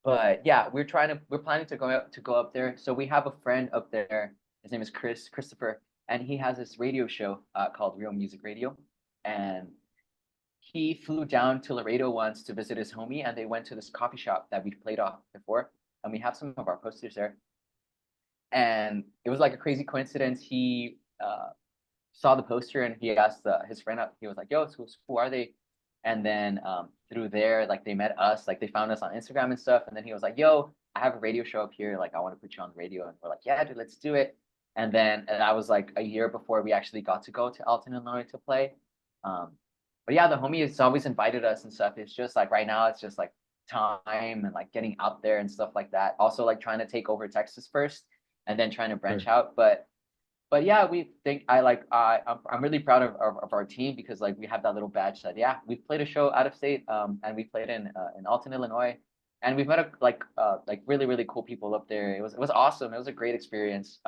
But yeah, we're planning to go up there. So we have a friend up there. His name is Christopher, and he has this radio show called Real Music Radio. And he flew down to Laredo once to visit his homie, and they went to this coffee shop that we've played off before. And we have some of our posters there. And it was like a crazy coincidence. He saw the poster and he asked his friend up. He was like, "Yo, who are they?" And then through there, like they met us, like they found us on Instagram and stuff. And then he was like, "Yo, I have a radio show up here. Like I want to put you on the radio." And we're like, "Yeah, dude, let's do it." And that was like a year before we actually got to go to Alton, Illinois to play. Um, but yeah, the homie has always invited us and stuff. It's just like right now, it's just like time and like getting out there and stuff like that. Also, like trying to take over Texas first and then trying to branch Sure. out. But yeah, we think I like I'm really proud of our team because like we have that little badge that yeah we've played a show out of state and we played in Alton, Illinois, and we've met like really cool people up there. It was awesome. It was a great experience.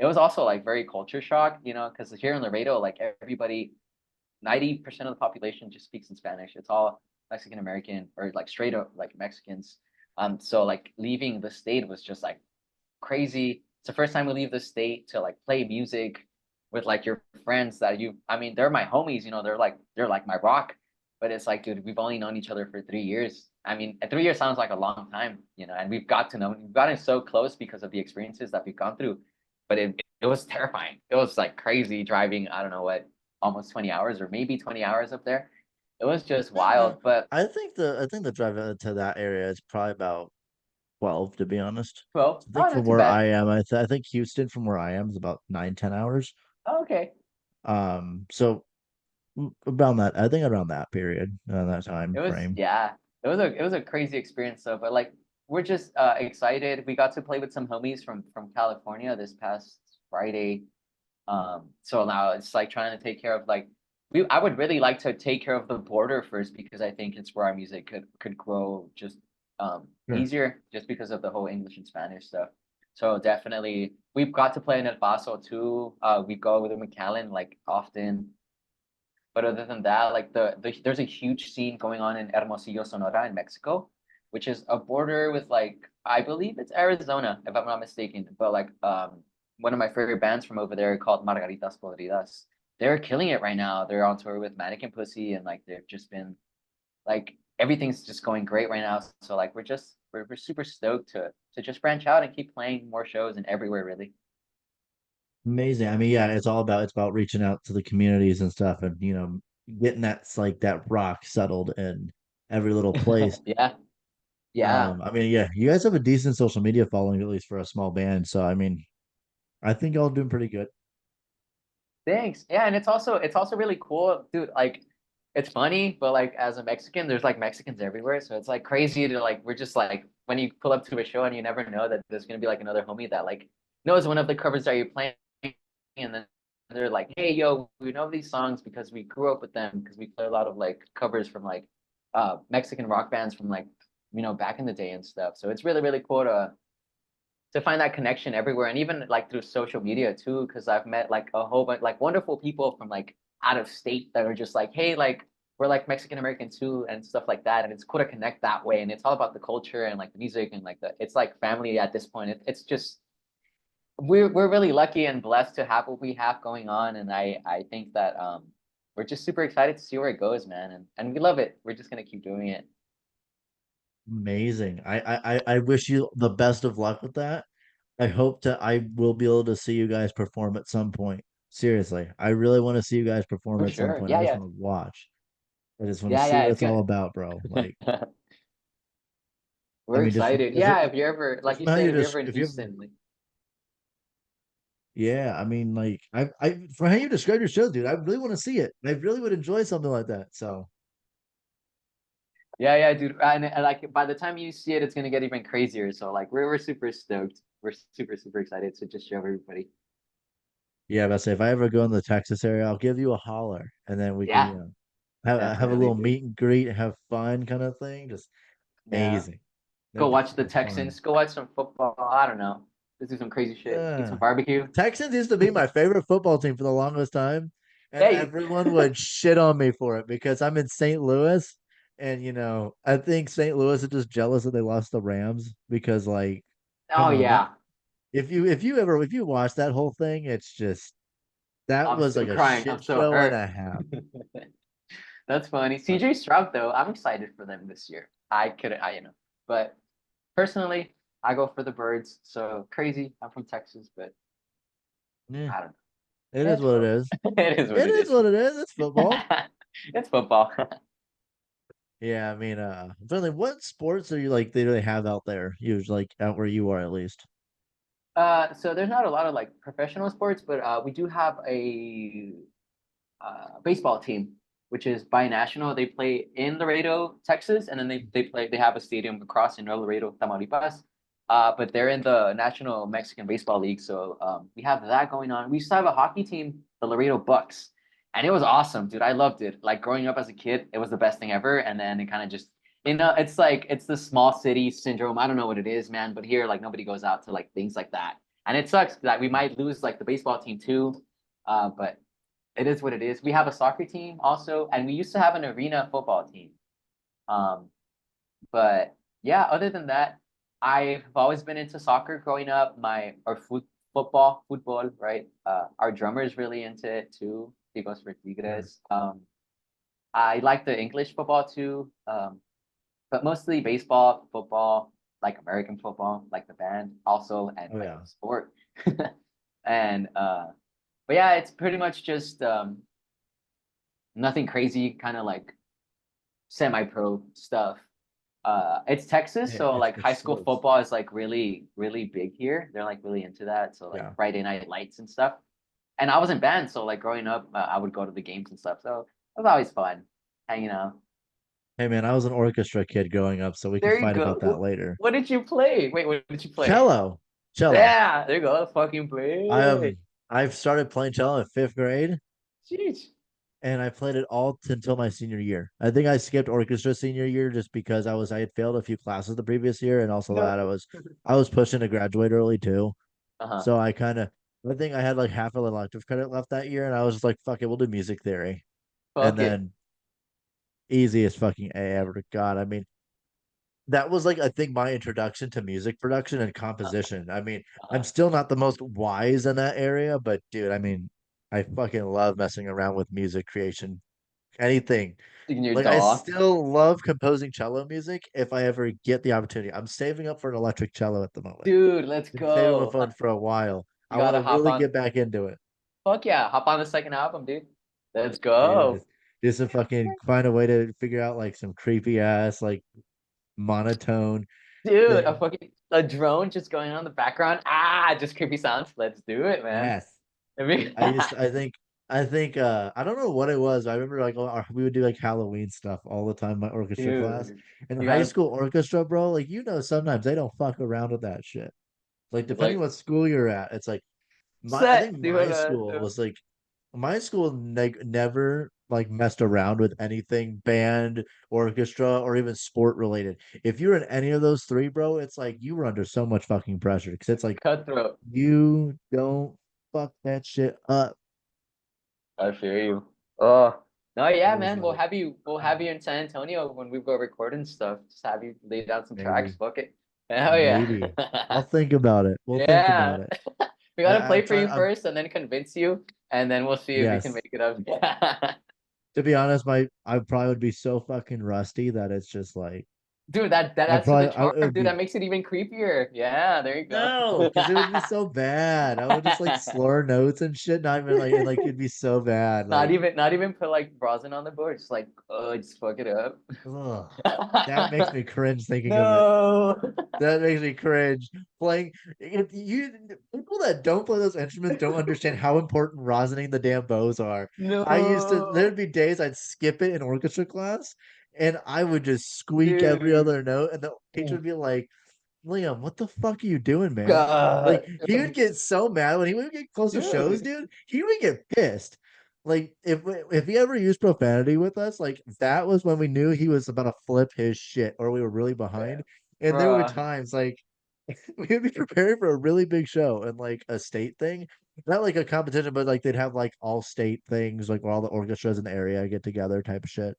It was also like very culture shock, because here in Laredo like everybody 90% of the population just speaks in Spanish. It's all Mexican American or like straight up like Mexicans. So like leaving the state was just like crazy. It's the first time we leave the state to like play music with like your friends I mean, they're my homies, they're like my rock. But it's like, dude, we've only known each other for 3 years. I mean, 3 years sounds like a long time, and we've gotten so close because of the experiences that we've gone through. But it was terrifying. It was like crazy driving, I don't know what, almost 20 hours or maybe 20 hours up there. It was just Uh, wild. But I think the drive to that area is probably about 12, to be honest. well, I think oh, from not too where bad. I am, I think Houston from where I am is about 9, 10 hours. Oh, okay. So around that, I think around that period, that time It was, frame. yeah, it was a crazy experience though. But like we're just excited. We got to play with some homies from California this past Friday. So now it's like trying to take care of like I would really like to take care of the border first because I think it's where our music could grow just Sure. easier just because of the whole English and Spanish stuff. So definitely, we've got to play in El Paso too. We go with McAllen like often. But other than that, like there's a huge scene going on in Hermosillo, Sonora, in Mexico, which is a border with like I believe it's Arizona, if I'm not mistaken. But like one of my favorite bands from over there called Margaritas Podridas. They're killing it right now. They're on tour with Mannequin Pussy, and like they've just been like everything's just going great right now. So like we're super stoked to just branch out and keep playing more shows and everywhere really. Amazing. I mean, yeah, it's about reaching out to the communities and stuff, and getting that rock settled in every little place. Yeah, yeah. I mean, yeah, you guys have a decent social media following, at least for a small band. So, I mean, I think y'all doing pretty good. Thanks. Yeah, and it's also really cool, dude. Like, it's funny, but like as a Mexican, there's like Mexicans everywhere, so it's like crazy to like we're just like when you pull up to a show and you never know that there's gonna be like another homie that like knows one of the covers that you're playing, and then they're like, hey, yo, we know these songs because we grew up with them because we play a lot of like covers from like Mexican rock bands from like back in the day and stuff. So it's really really cool to find that connection everywhere and even like through social media too because I've met like a whole bunch like wonderful people from like out of state that are just like hey like we're like Mexican American too and stuff like that and it's cool to connect that way and it's all about the culture and like the music and like the it's like family at this point it's just we're really lucky and blessed to have what we have going on and I think that we're just super excited to see where it goes man and we love it we're just gonna keep doing it. Amazing. I wish you the best of luck with that. I will be able to see you guys perform at some point. Seriously, I really want to see you guys perform For at some sure, point. I yeah, just yeah, want to watch. I just want to yeah, see yeah, what it's it's all good. about, bro. Like, I We're mean, just excited. is it Yeah, if you ever, just like you from how said, you if you're just ever in if you ever Houston, like, yeah, I mean, like I from how you describe your show, dude, I really want to see it. I really would enjoy something like that. So yeah, yeah, dude. And like by the time you see it, it's gonna get even crazier. So like we're super stoked. We're super super excited to just show everybody. yeah, but say if I ever go in the Texas area, I'll give you a holler, and then we can Yeah, have a definitely, little dude. meet and greet, have fun, kind of thing. Just Yeah. amazing. Go That'd be watch the so fun. Texans. Go watch some football. I don't know. Let's do some crazy shit. Eat some Yeah. barbecue. Texans used to be my favorite football team for the longest time, and Hey. everyone would shit on me for it because I'm in St. Louis, and I think St. Louis is just jealous that they lost the Rams because, like, Oh come on, that yeah. if you watch that whole thing, it's just that I'm was still like a crying. shit I'm still show and hurt. a half. That's funny. Uh, CJ Stroud though, I'm excited for them this year. But personally, I go for the birds. So crazy. I'm from Texas, but yeah, I don't know. it is It's what it football. is. It is what It it is is. what it is. It's football. It's football. Yeah, I mean, certainly, what sports are you like? They really have out there, usually, like out where you are, at least. So there's not a lot of like professional sports, but we do have a baseball team, which is binational. They play in Laredo, Texas, and then they have a stadium across in Laredo, Tamaulipas. But they're in the National Mexican Baseball League, so we have that going on. We used to have a hockey team, the Laredo Bucks, and it was awesome, dude. I loved it. Like growing up as a kid, it was the best thing ever. And then it kind of just it's like it's the small city syndrome. I don't know what it is, man, but here like nobody goes out to like things like that, and it sucks that we might lose like the baseball team too. But it is what it is. We have a soccer team also, and we used to have an arena football team. Um, but yeah, other than that, I've always been into soccer growing up. My or football, right? Our drummer is really into it too. He goes for Sure. Tigres. I like the English football too. But mostly baseball, football, like American football, like the band also, and Oh like yeah. the sport. And but yeah, it's pretty much just nothing crazy, kind of like semi-pro stuff. It's Texas, Yeah, so like it's high school sports. football is like really, really big here. They're like really into that. So like Yeah. Friday night lights and stuff. And I was in band, so like growing up, I would go to the games and stuff. So it was always fun hanging out. Hey man, I was an orchestra kid growing up, so we can There you fight go. about that later. What did you play? Wait, what did you play? Cello. Cello. Yeah, there you go. Fucking I play. I've started playing cello in fifth grade. Jeez. and I played it all until my senior year. I think I skipped orchestra senior year just because I had failed a few classes the previous year, and also No. that I was pushing to graduate early too. Uh-huh. So I think I had like half an elective credit left that year, and I was just like, fuck it, we'll do music theory. And Fuck it. then easiest fucking A ever. God, I mean, that was like I think my introduction to music production and composition. I mean, I'm Uh-huh. still not the most wise in that area, but dude, I mean, I fucking love messing around with music creation. Anything. In your Like I dock. still love composing cello music if I ever get the opportunity. I'm saving up for an electric cello at the moment. Dude, let's Been saving my go. phone for a while. You I want gotta to hop really on. get back into it. Fuck yeah, hop on the second album, dude. Let's Dude, go. just to fucking find a way to figure out like some creepy ass like monotone Dude, thing. a drone just going on in the background. Ah, just creepy sounds. Let's do it, man. Yes. I mean, I think I don't know what it was. I remember like we would do like Halloween stuff all the time in my orchestra class. dude, And you high gotta school orchestra, bro, like sometimes they don't fuck around with that shit. Like depending like what school you're at, it's like I set. think Do my school never like messed around with anything band, orchestra, or even sport related. If you're in any of those three, bro, it's like you were under so much fucking pressure because it's like cutthroat. you don't fuck that shit up. I feel you. Oh no, It yeah, was man. like We'll have you in San Antonio when we go recording stuff. Just have you lay down some tracks. maybe, Fuck it. Hell maybe. yeah. I'll think about it. We'll think Yeah. about it. We gotta I'm play for trying. you first and then convince you, and then we'll see if we can Yes. make it up. Yeah. To be honest, I probably would be so fucking rusty that it's just like Dude, that adds to the charm, it would dude. be That makes it even creepier. Yeah, there you go. no, because it would be so bad. I would just like slur notes and shit. Not even like and like it'd be so bad. Like, Not even put like rosin on the board. Just like, oh, just fuck it up. ugh, that makes me cringe thinking of it. No. That makes me cringe. Playing you people that don't play those instruments don't understand how important rosining the damn bows are. No. There'd be days I'd skip it in orchestra class and I would just squeak every Dude. other note, and the teacher would be like, Liam, what the fuck are you doing, man? Like God. he would get so mad when he would get close to shows, Dude. dude. He would get pissed. Like if he ever used profanity with us, like that was when we knew he was about to flip his shit or we were really Yeah. behind. And there were Bruh. times like we would be preparing for a really big show and like a state thing, not like a competition, but like they'd have like all state things, like where all the orchestras in the area get together type of shit.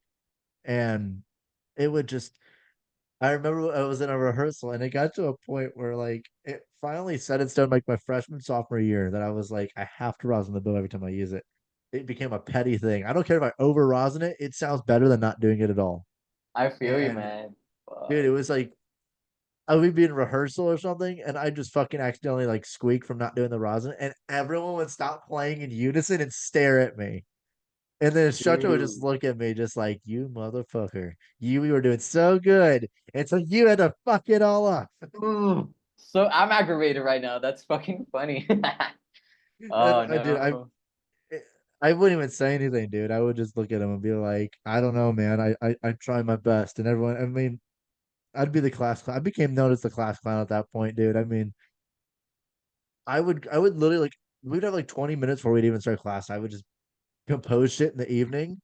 And it would just I remember I was in a rehearsal and it got to a point where like it finally set in stone like my freshman sophomore year that I was like, I have to rosin the bill every time I use it. It became a petty thing. I don't care if I over rosin it, it sounds better than not doing it at all. I feel you, And man. dude, it Fuck. was like I would be in rehearsal or something, and I just fucking accidentally like squeak from not doing the rosin, and everyone would stop playing in unison and stare at me. And then Shunta would just Dude. look at me just like, you motherfucker. You were doing so good. And so you had to fuck it all up. Mm. So I'm aggravated right now. That's fucking funny. And Oh I did no. I wouldn't even say anything, dude. I would just look at him and be like, I don't know, man. I try my best. And everyone, I mean, I'd be the class clown. I became known as the class clown at that point, dude. I mean, I would literally like we'd have like 20 minutes before we'd even start class. I would just compose shit in the evening,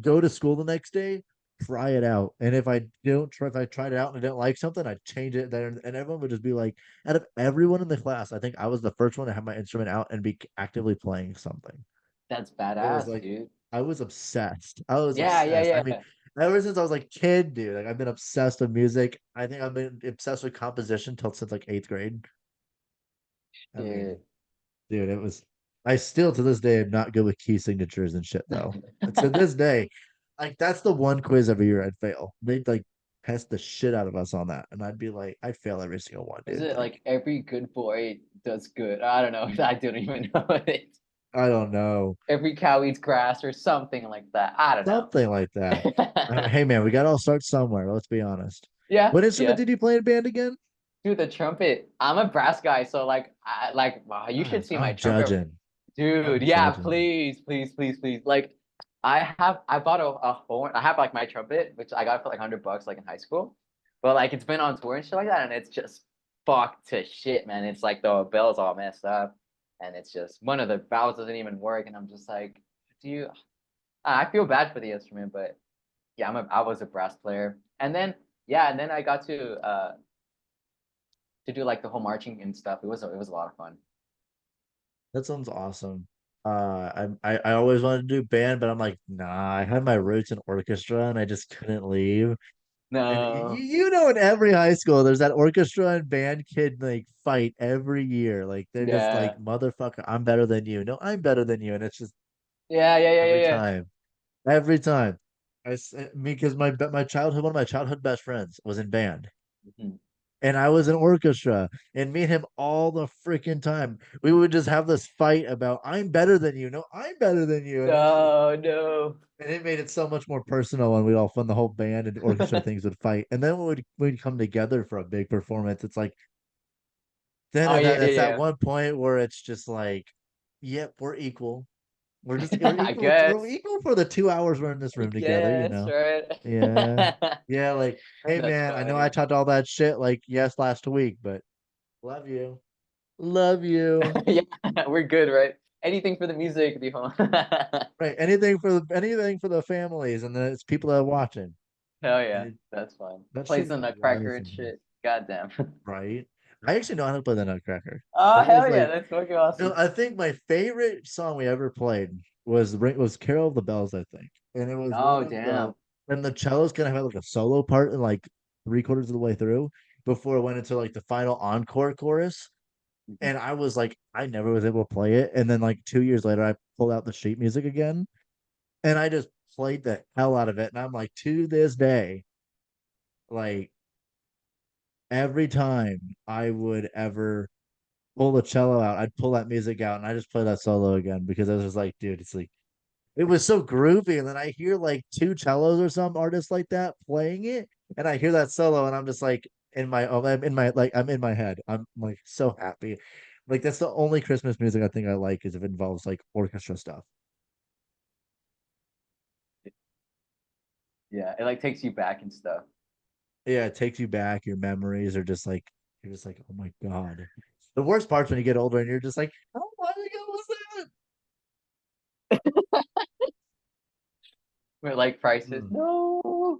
go to school the next day, try it out. And if I tried it out and I didn't like something, I'd change it there. And everyone would just be like, out of everyone in the class, I think I was the first one to have my instrument out and be actively playing something. That's It was badass, like dude. I was obsessed. I was Yeah, yeah, obsessed. I mean, yeah. ever since I was like kid, dude, like I've been obsessed with music. I think I've been obsessed with composition till since like eighth grade. I mean, Shit. dude, I still to this day am not good with key signatures and shit though. To this day, like that's the one quiz every year I'd fail. They'd like test the shit out of us on that. And I'd be like, I'd fail every single one, Is dude. it Like, like every good boy does good? I don't know. I don't even know it. I don't know. Every cow eats grass or something like that. I don't know. Something like that. Hey man, we gotta all start somewhere. Let's be honest. Yeah, What instrument yeah. did you play in band again? Dude, the trumpet. I'm a brass guy, so wow, you should see my I'm trumpet. judging. Dude, I'm yeah, judging. please, please, please, please. Like, I bought a horn. I have like my trumpet, which I got for like $100 like in high school. But like it's been on tour and shit like that, and it's just fucked to shit, man. It's like the bell's all messed up, and it's just one of the valves doesn't even work, and I'm just like, do you? I feel bad for the instrument, but yeah, I was a brass player. And then yeah, and then I got to do like the whole marching and stuff. It was a lot of fun. That sounds awesome. I always wanted to do band, but I'm like, nah, I had my roots in orchestra and I just couldn't leave. And No. you know, in every high school, there's that orchestra and band kid like fight every year. Like they're just like, Yeah. motherfucker, I'm better than you. No, I'm better than you. And it's just Yeah, yeah, yeah, every yeah, time, every time. Me because my childhood, one of my childhood best friends was in band, yeah. Mhm. and I was in orchestra, and me and him all the freaking time. We would just have this fight about I'm better than you. No, I'm better than you, and it's just No, no. and it made it so much more personal when we'd all fun the whole band and orchestra things would fight. And then when we'd come together for a big performance, it's like then Oh yeah, that's that yeah, one point where it's just like, yep, we're equal. yeah. I We're guess. equal for the 2 hours we're in this I room together, you guess, know. right? Yeah. Yeah, like, hey That's man, I know I funny. talked all that shit like yes last week, but love you. Love you. Yeah, we're good, right? Anything for the music, viejo. Right. Anything for the families and the people that are watching. Hell yeah, It, that's fun. that Plays shit the goes Nutcracker live and in me. shit. Goddamn. Right? I actually know how to play the Nutcracker. Oh That was hell yeah, like, that's fucking no, awesome. I think my favorite song we ever played was Carol of the Bells, I think, and it was one Oh of the damn. and the cello's gonna have like a solo part in like 3/4 of the way through before it went into like the final encore chorus. Mhm. And I was like, I never was able to play it. And then like 2 years later, I pulled out the sheet music again, and I just played the hell out of it. And I'm like, to this day, like every time I would ever pull the cello out, I'd pull that music out and I just play that solo again because I was just like, dude, it's like it was so groovy. And then I hear like two cellos or some artists like that playing it, and I hear that solo, and I'm just like I'm in my head. I'm like so happy. Like that's the only Christmas music I think I like is if it involves like orchestra stuff. Yeah, it like takes you back and stuff. Yeah, it takes you back. Your memories are just like you're just like, oh my God. The worst part's when you get older and you're just like, how long ago was that? We're like prices. Mm. No.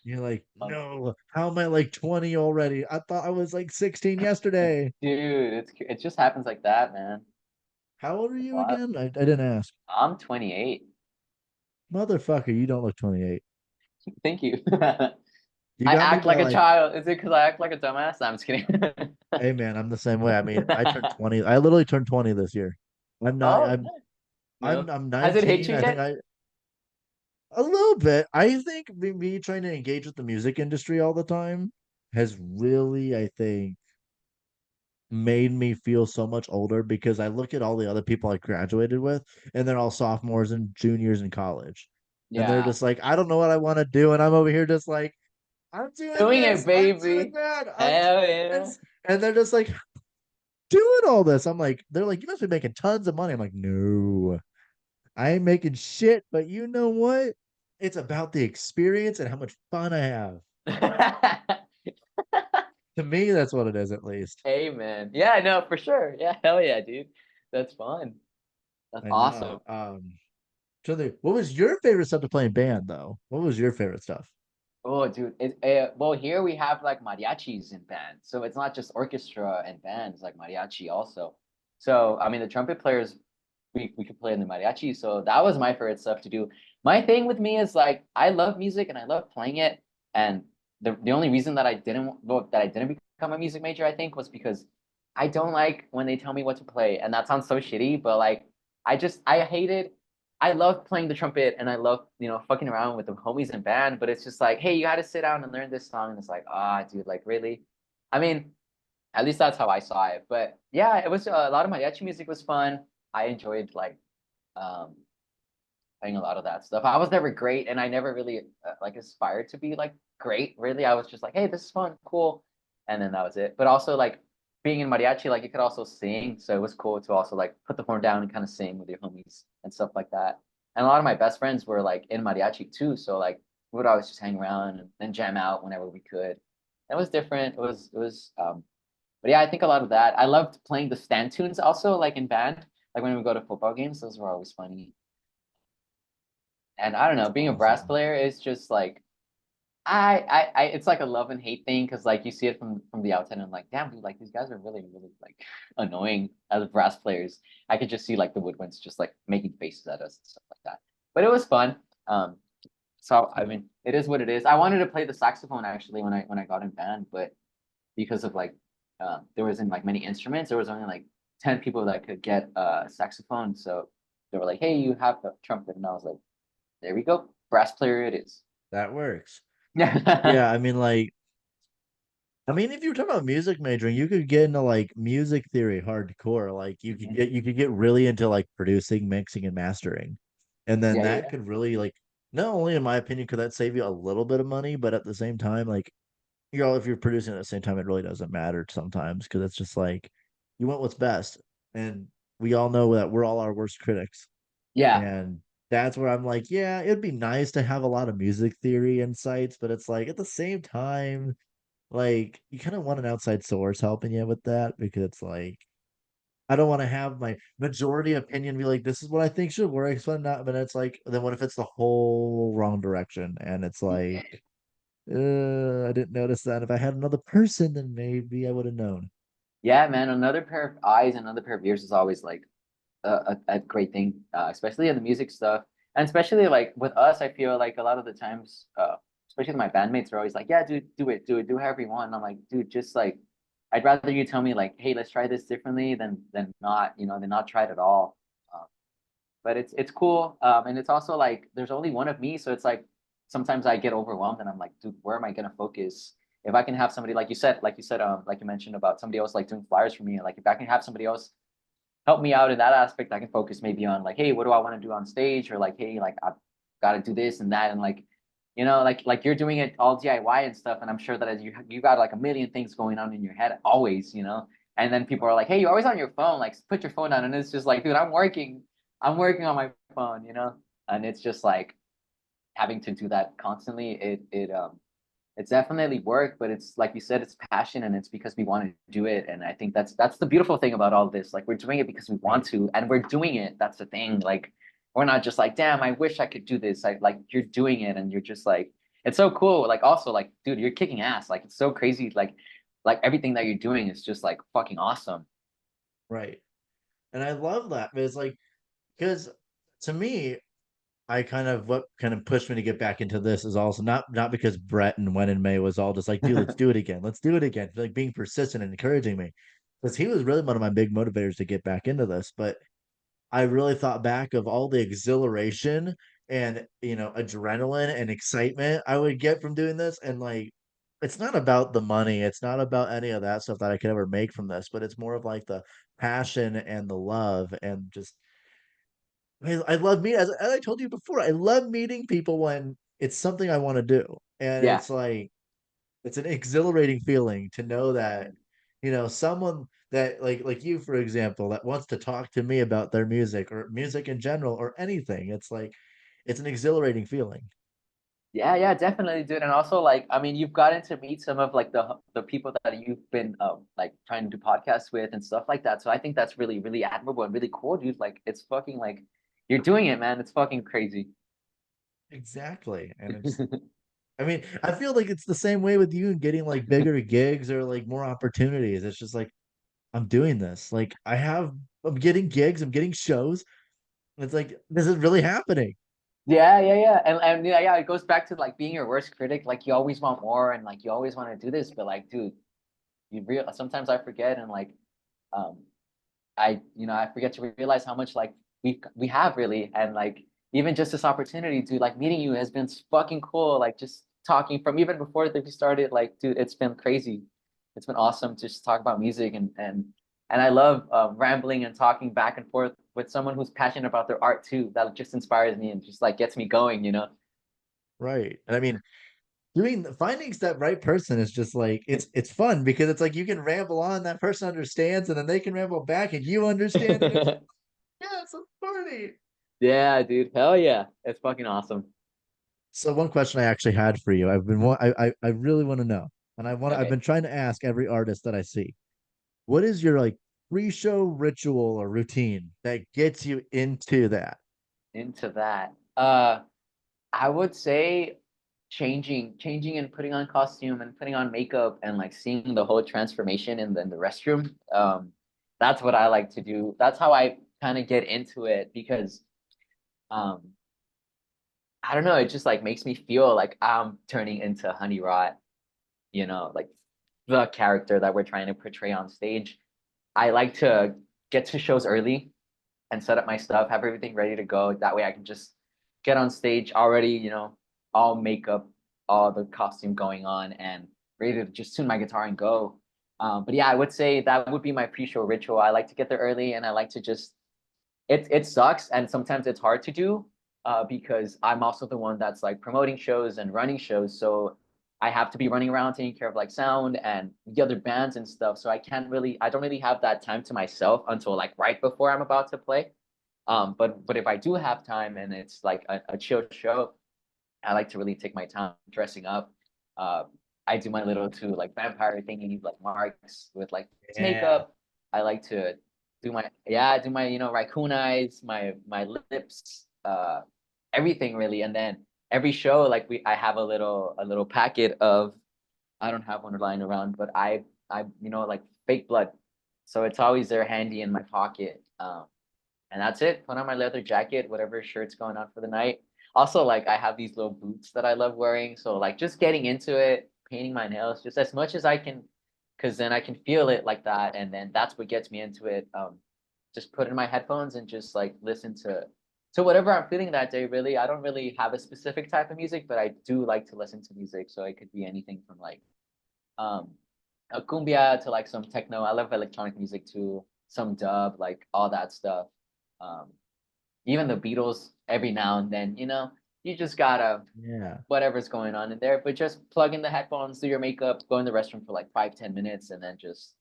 You're like, Um, no, how am I like 20 already? I thought I was like 16 yesterday. dude, it just happens like that, man. How old are It's you wild. again? I didn't ask. I'm 28. Motherfucker, you don't look 28. Thank you. You I got me act by like a like, child. Is it because I act like a dumbass? I'm just kidding. hey man, I'm the same way. I mean, I turned 20. I literally turned 20 this year. I'm not Oh, no. I'm Has it hit 19. you I think yet? I a little bit. I think me trying to engage with the music industry all the time has really, I think, made me feel so much older because I look at all the other people I graduated with and they're all sophomores and juniors in college. And they're Yeah. just like, I don't know what I want to do. And I'm over here just like, I'm doing Doing it, this, I'm doing baby. that, I'm Hell doing yeah. this. And they're just like doing all this. I'm like, they're like, you must be making tons of money. I'm like, no, I ain't making shit, but you know what? It's about the experience and how much fun I have. To me, that's what it is, at least. Hey, man. Yeah, no, for sure. Yeah, hell yeah, dude. That's fun. That's I know. awesome. What was your favorite stuff to play in band, though? What was your favorite stuff? Oh, dude. Well, here we have like mariachis in band. So it's not just orchestra and band, it's like mariachi also. So, I mean, the trumpet players, we could play in the mariachi. So that was my favorite stuff to do. My thing with me is like, I love music and I love playing it. And the only reason that I didn't become a music major, I think, was because I don't like when they tell me what to play. And that sounds so shitty, but like, I hated I love playing the trumpet and I love, fucking around with the homies in band, but it's just like, hey, you got to sit down and learn this song. And it's like, dude, like really? I mean, at least that's how I saw it. But yeah, it was a lot of mariachi music was fun. I enjoyed like um, playing a lot of that stuff. I was never great and I never really like aspired to be like great, really. I was just like, hey, this is fun, cool. And then that was it. But also like being in mariachi, like you could also sing. So it was cool to also like put the horn down and kind of sing with your homies and stuff like that. And a lot of my best friends were like in mariachi too. So like we would always just hang around and then jam out whenever we could. It was different. But yeah, I think a lot of that. I loved playing the stand tunes also, like in band. Like when we go to football games, those were always funny. And I don't know, It's being a brass awesome. player is just like it's like a love and hate thing because like you see it from the outside and I'm like, damn, dude, like these guys are really, really like annoying as brass players. I could just see like the woodwinds just like making faces at us and stuff like that. But it was fun. So I mean, it is what it is. I wanted to play the saxophone actually when I got in band, but because of like there wasn't like many instruments, there was only like 10 people that could get a saxophone. So they were like, hey, you have the trumpet, and I was like, there we go, brass player it is. That works. Yeah. Yeah, I mean, like, I mean, if you were talking about music majoring, you could get into like music theory hardcore. Like you could get really into like producing, mixing, and mastering. And then Yeah, that yeah. could really like not only in my opinion could that save you a little bit of money, but at the same time, like if you're producing at the same time, it really doesn't matter sometimes because it's just like you want what's best. And we all know that we're all our worst critics. Yeah. And that's where I'm like, yeah, it'd be nice to have a lot of music theory insights, but it's like at the same time, like you kind of want an outside source helping you with that because it's like I don't want to have my majority opinion be like this is what I think should work, so not. But it's like then what if it's the whole wrong direction and it's like I didn't notice that. If I had another person, then maybe I would have known. Yeah, man. Another pair of eyes, another pair of ears is always like a great thing, especially in the music stuff. And especially like with us, I feel like a lot of the times, especially my bandmates are always like, yeah, dude, do it, do however you want. And I'm like, dude, just like, I'd rather you tell me like, hey, let's try this differently than not, than not try it at all. Um, but it's cool. And it's also like there's only one of me, so it's like sometimes I get overwhelmed and I'm like, dude, where am I gonna focus? If I can have somebody like you mentioned about somebody else like doing flyers for me, like if I can have somebody else help me out in that aspect, I can focus maybe on like, hey, what do I want to do on stage? Or like, hey, like I've got to do this and that. And like, like you're doing it all DIY and stuff. And I'm sure that as you got like a million things going on in your head always, and then people are like, hey, you're always on your phone, like put your phone down. And it's just like, dude, I'm working on my phone. And it's just like having to do that constantly. It's definitely work, but it's like you said, it's passion and it's because we want to do it. And I think that's the beautiful thing about all this. Like we're doing it because we want Right. to, and we're doing it. That's the thing. Like we're not just like, damn, I wish I could do this. Like you're doing it and you're just like, it's so cool. Like also like, dude, you're kicking ass. Like it's so crazy. Like everything that you're doing is just like fucking awesome. Right. And I love that. But it's like because to me, I kind of what kind of pushed me to get back into this is also not because Brett and Wen and May was all just like, dude, let's do it again. Let's do it again. Like being persistent and encouraging me. Because he was really one of my big motivators to get back into this. But I really thought back of all the exhilaration and adrenaline and excitement I would get from doing this. And like it's not about the money, it's not about any of that stuff that I could ever make from this, but it's more of like the passion and the love and just I love meeting as I told you before, I love meeting people when it's something I want to do. And Yeah. it's like it's an exhilarating feeling to know that someone that like you for example that wants to talk to me about their music or music in general or anything. It's like it's an exhilarating feeling. Yeah, yeah, definitely, dude. And also, like, I mean, you've gotten to meet some of like the people that you've been like trying to do podcasts with and stuff like that. So I think that's really, really admirable and really cool, dude. Like, it's fucking like you're doing it, man. It's fucking crazy. Exactly. And it's I mean, I feel like it's the same way with you and getting like bigger gigs or like more opportunities. It's just like I'm doing this. Like I'm getting gigs, I'm getting shows. It's like this is really happening. Yeah, yeah, yeah. And yeah, yeah, it goes back to like being your worst critic. Like you always want more and like you always want to do this, but like, dude, you real sometimes I forget and like um I forget to realize how much like we have really and like even just this opportunity to like meeting you has been fucking cool. Like just talking from even before that we started, like dude, it's been crazy. It's been awesome to just talk about music and I love rambling and talking back and forth with someone who's passionate about their art too. That just inspires me and just like gets me going. Right. And I mean, doing finding that right person is just like it's fun because it's like you can ramble on, that person understands, and then they can ramble back and you understand, and it's yeah, it's a party. Yeah, dude. Hell yeah. It's fucking awesome. So one question I actually had for you, I really want to know, and I've Okay. been trying to ask every artist that I see, what is your like pre-show ritual or routine that gets you into that? Into that. I would say changing and putting on costume and putting on makeup and like seeing the whole transformation in the restroom. That's what I like to do. That's how I kind of get into it because um I don't know, it just like makes me feel like I'm turning into HoneyRot, like the character that we're trying to portray on stage. I like to get to shows early and set up my stuff, have everything ready to go. That way I can just get on stage already, all makeup, all the costume going on and ready to just tune my guitar and go. But yeah, I would say that would be my pre-show ritual. I like to get there early and I like to just it sucks and sometimes it's hard to do because I'm also the one that's like promoting shows and running shows. So I have to be running around taking care of like sound and the other bands and stuff. So I don't really have that time to myself until like right before I'm about to play. But if I do have time and it's like a chill show, I like to really take my time dressing up. Uh, I do my little too like vampire thingy like marks with like Yeah. makeup. I like to do my raccoon eyes, my lips, everything really. And then every show like I have a little packet of I don't have one lying around, but I like fake blood. So it's always there handy in my pocket. And that's it. Put on my leather jacket, whatever shirt's going on for the night. Also, like I have these little boots that I love wearing. So like just getting into it, painting my nails just as much as I can, because then I can feel it like that. And then that's what gets me into it. Just put in my headphones and just like listen to whatever I'm feeling that day, really. I don't really have a specific type of music, but I do like to listen to music. So it could be anything from like um a cumbia to like some techno. I love electronic music too, some dub, like all that stuff. Um, Even the Beatles every now and then, you just gotta Yeah. whatever's going on in there, but just plug in the headphones, do your makeup, go in the restroom for like 5, 10 minutes, and then just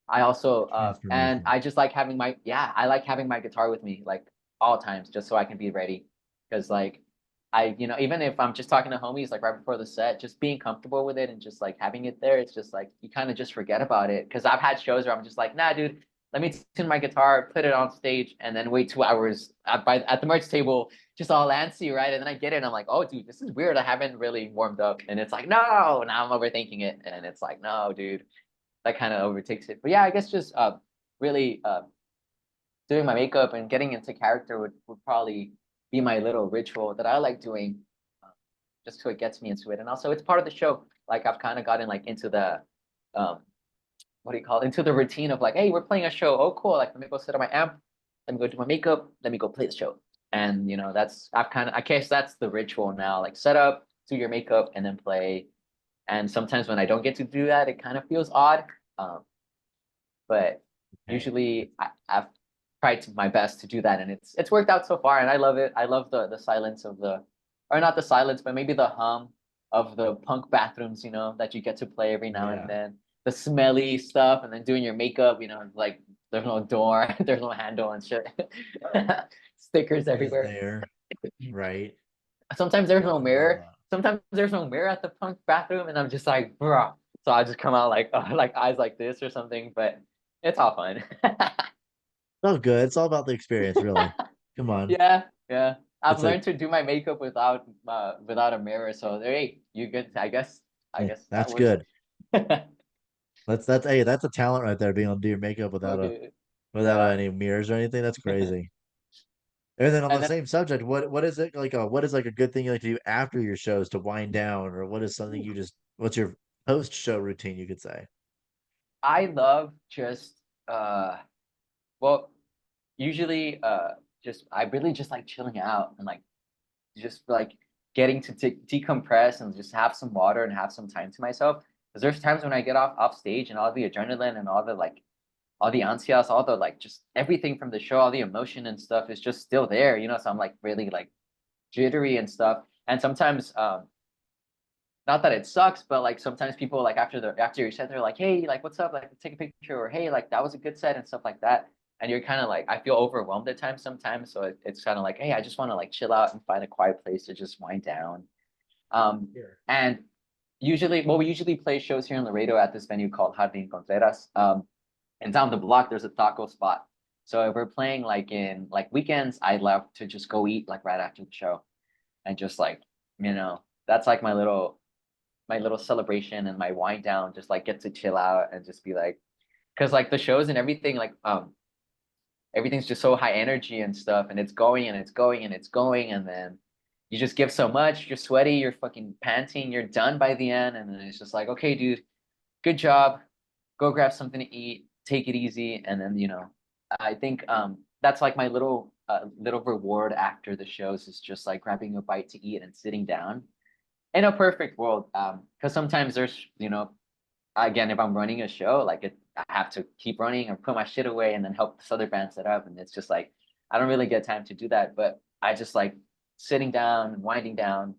I also and Transformation. I just like having I like having my guitar with me like all times just so I can be ready. Because like even if I'm just talking to homies like right before the set, just being comfortable with it and just like having it there, it's just like you kind of just forget about it. Because I've had shows where I'm just like, nah, dude, let me tune my guitar, put it on stage, and then wait 2 hours at the merch table, just all antsy, right? And then I get it, and I'm like, oh, dude, this is weird. I haven't really warmed up, and it's like, no, now I'm overthinking it, and it's like, no, dude, that kind of overtakes it. But yeah, I guess just really doing my makeup and getting into character would probably be my little ritual that I like doing, uh, just so it gets me into it. And also, it's part of the show. Like I've kind of gotten like into the um, what do you call it? Into the routine of like, hey, we're playing a show. Oh, cool. Like, let me go sit on my amp. Let me go do my makeup. Let me go play the show. And that's I guess that's the ritual now. Like, set up, do your makeup, and then play. And sometimes when I don't get to do that, it kind of feels odd. Um, but Okay. usually I've tried my best to do that, and it's worked out so far, and I love it. I love the silence of or not the silence, but maybe the hum of the punk bathrooms, that you get to play every now and Yeah. then. The smelly stuff, and then doing your makeup, like there's no door, there's no handle and shit. Stickers Just everywhere. there. Right. Sometimes there's no mirror. Uh, Sometimes there's no mirror at the punk bathroom, and I'm just like, bruh. So I just come out like like eyes like this or something, but it's all fun. oh, good. It's all about the experience, really. Come on. Yeah, yeah. I've It's learned like, to do my makeup without a mirror. So hey, you good? I guess hey, that that's works. good. That's hey, that's a talent right there, being able to do your makeup Okay. without Yeah. any mirrors or anything. That's crazy. And then on And the then same subject, what is it like? What is like a good thing you like to do after your shows to wind down, or what is something ooh, you just what's your post show routine? You could say. I love just well, usually just I really just like chilling out and like just like getting to decompress and just have some water and have some time to myself. Because there's times when I get off stage and all the adrenaline and all the ansias, all the like just everything from the show, all the emotion and stuff is just still there, So I'm like really like jittery and stuff. And sometimes not that it sucks, but like sometimes people like after your set, they're like, hey, like what's up? Like take a picture or hey, like that was a good set and stuff like that. And you're kind of like, I feel overwhelmed at times sometimes. So it's kind of like, hey, I just want to like chill out and find a quiet place to just wind down. Um, Here. and we usually play shows here in Laredo at this venue called Jardín Contreras. And down the block, there's a taco spot. So if we're playing like in like weekends, I love to just go eat like right after the show and just like you know, that's like my little celebration and my wind down, just like get to chill out and just be like, because like the shows and everything, like everything's just so high energy and stuff, and it's going and it's going and it's going, and then you just give so much, you're sweaty, you're fucking panting, you're done by the end, and then it's just like, okay, dude, good job, go grab something to eat, take it easy, and then I think that's like my little reward after the shows is just like grabbing a bite to eat and sitting down. In a perfect world, because sometimes there's again, if I'm running a show, like I have to keep running and put my shit away and then help this other band set up. And it's just like, I don't really get time to do that. But I just like sitting down, winding down,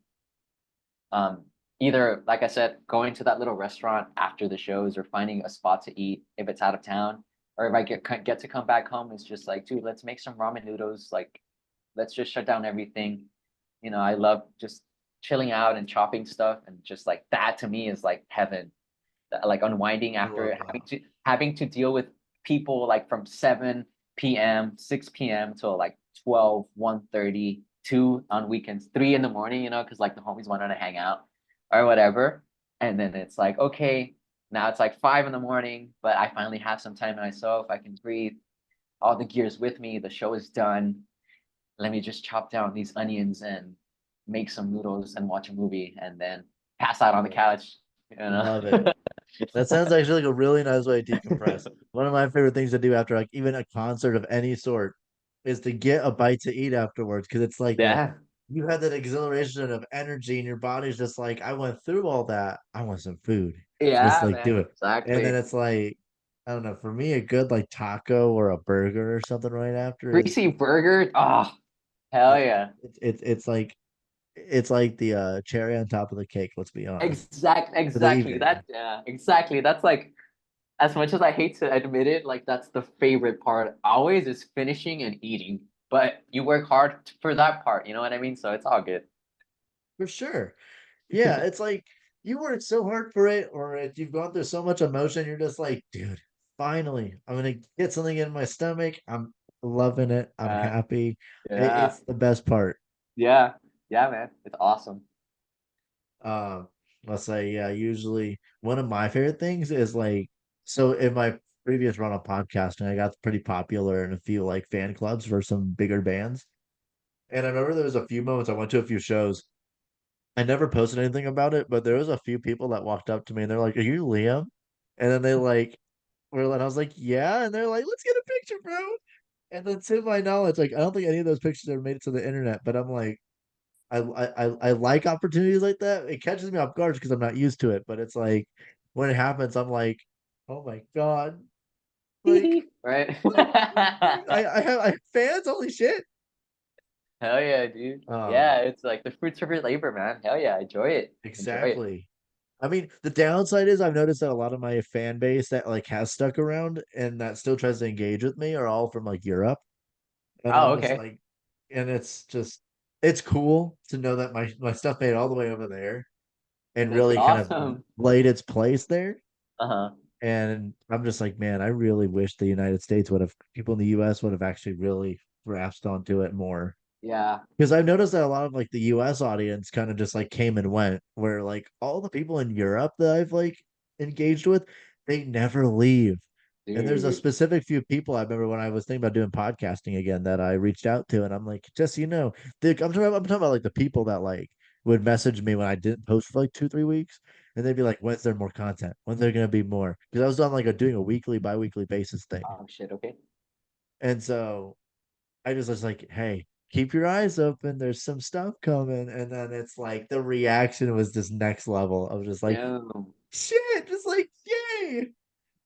um, either, like I said, going to that little restaurant after the shows or finding a spot to eat if it's out of town. Or if I get to come back home, it's just like, dude, let's make some ramen noodles. Like, let's just shut down everything. I love just chilling out and chopping stuff. And just like that to me is like heaven, like unwinding I after love that. having to deal with people like from 7 p.m., 6 p.m. till like 12, 1:30, 2 on weekends, 3 in the morning, because like the homies wanted to hang out or whatever. And then it's like, okay, now it's like 5 in the morning, but I finally have some time to myself. I can breathe, all the gears with me, the show is done. Let me just chop down these onions and make some noodles and watch a movie and then pass out on the Love it. couch, Love it. That sounds actually like a really nice way to decompress. One of my favorite things to do after like even a concert of any sort is to get a bite to eat afterwards because it's like that Yeah. you had that exhilaration of energy and your body's just like, I went through all that. I want some food. Let's Yeah, like man, do it. And then exactly. it's like, I don't know, for me, a good like taco or a burger or something right after is Greasy burger. Oh, hell it, yeah. it's like the cherry on top of the cake, let's be honest. For the Exactly. evening. Yeah, exactly. That's like, as much as I hate to admit it, like that's the favorite part always is finishing and eating. But you work hard for that part, you know what I mean? So it's all good. For sure. Yeah, it's like you worked so hard for it, or you've gone through so much emotion, you're just like, dude, finally, I'm gonna get something in my stomach. I'm loving it. I'm Uh, happy. yeah. It's the best part. Yeah. Yeah, man. It's awesome. Um, let's say, yeah, usually one of my favorite things is like, so in my previous run of podcasting, I got pretty popular in a few like fan clubs for some bigger bands. And I remember there was a few moments I went to a few shows. I never posted anything about it, but there was a few people that walked up to me and they're like, "Are you Liam?" And then they like were, and I was like, "Yeah," and they're like, "Let's get a picture, bro." And then to my knowledge, like I don't think any of those pictures ever made it to the internet, but I'm like, I like opportunities like that. It catches me off guard because I'm not used to it, but it's like when it happens, I'm like, "Oh my God!" Like, Right? I have fans. Holy shit! Hell yeah, dude. Um, Yeah, it's like the fruits of your labor, man. Hell yeah, enjoy it. Enjoy it. exactly. I mean, the downside is I've noticed that a lot of my fan base that like has stuck around and that still tries to engage with me are all from like Europe. And Oh, I'm just okay. like, and it's cool to know that my stuff made it all the way over there and That's really kind of awesome. laid its place there. Uh-huh. And I'm just like, man, I really wish the United States would have people in the US would have actually really grasped onto it more. Yeah, Because I've noticed that a lot of like the US audience kind of just like came and went, where like all the people in Europe that I've like engaged with, they never leave. And there's a dude. specific few people I remember when I was thinking about doing podcasting again that I reached out to, and I'm like, just I'm talking about like the people that like would message me when I didn't post for like 2, 3 weeks, and they'd be like, when's there more content? When's there gonna be more? Because I was on like doing a weekly, bi-weekly basis thing. Oh shit, okay. And so I just was like, hey, keep your eyes open. There's some stuff coming. And then it's like the reaction was just next level. I was just like, Damn. shit, just like, yay.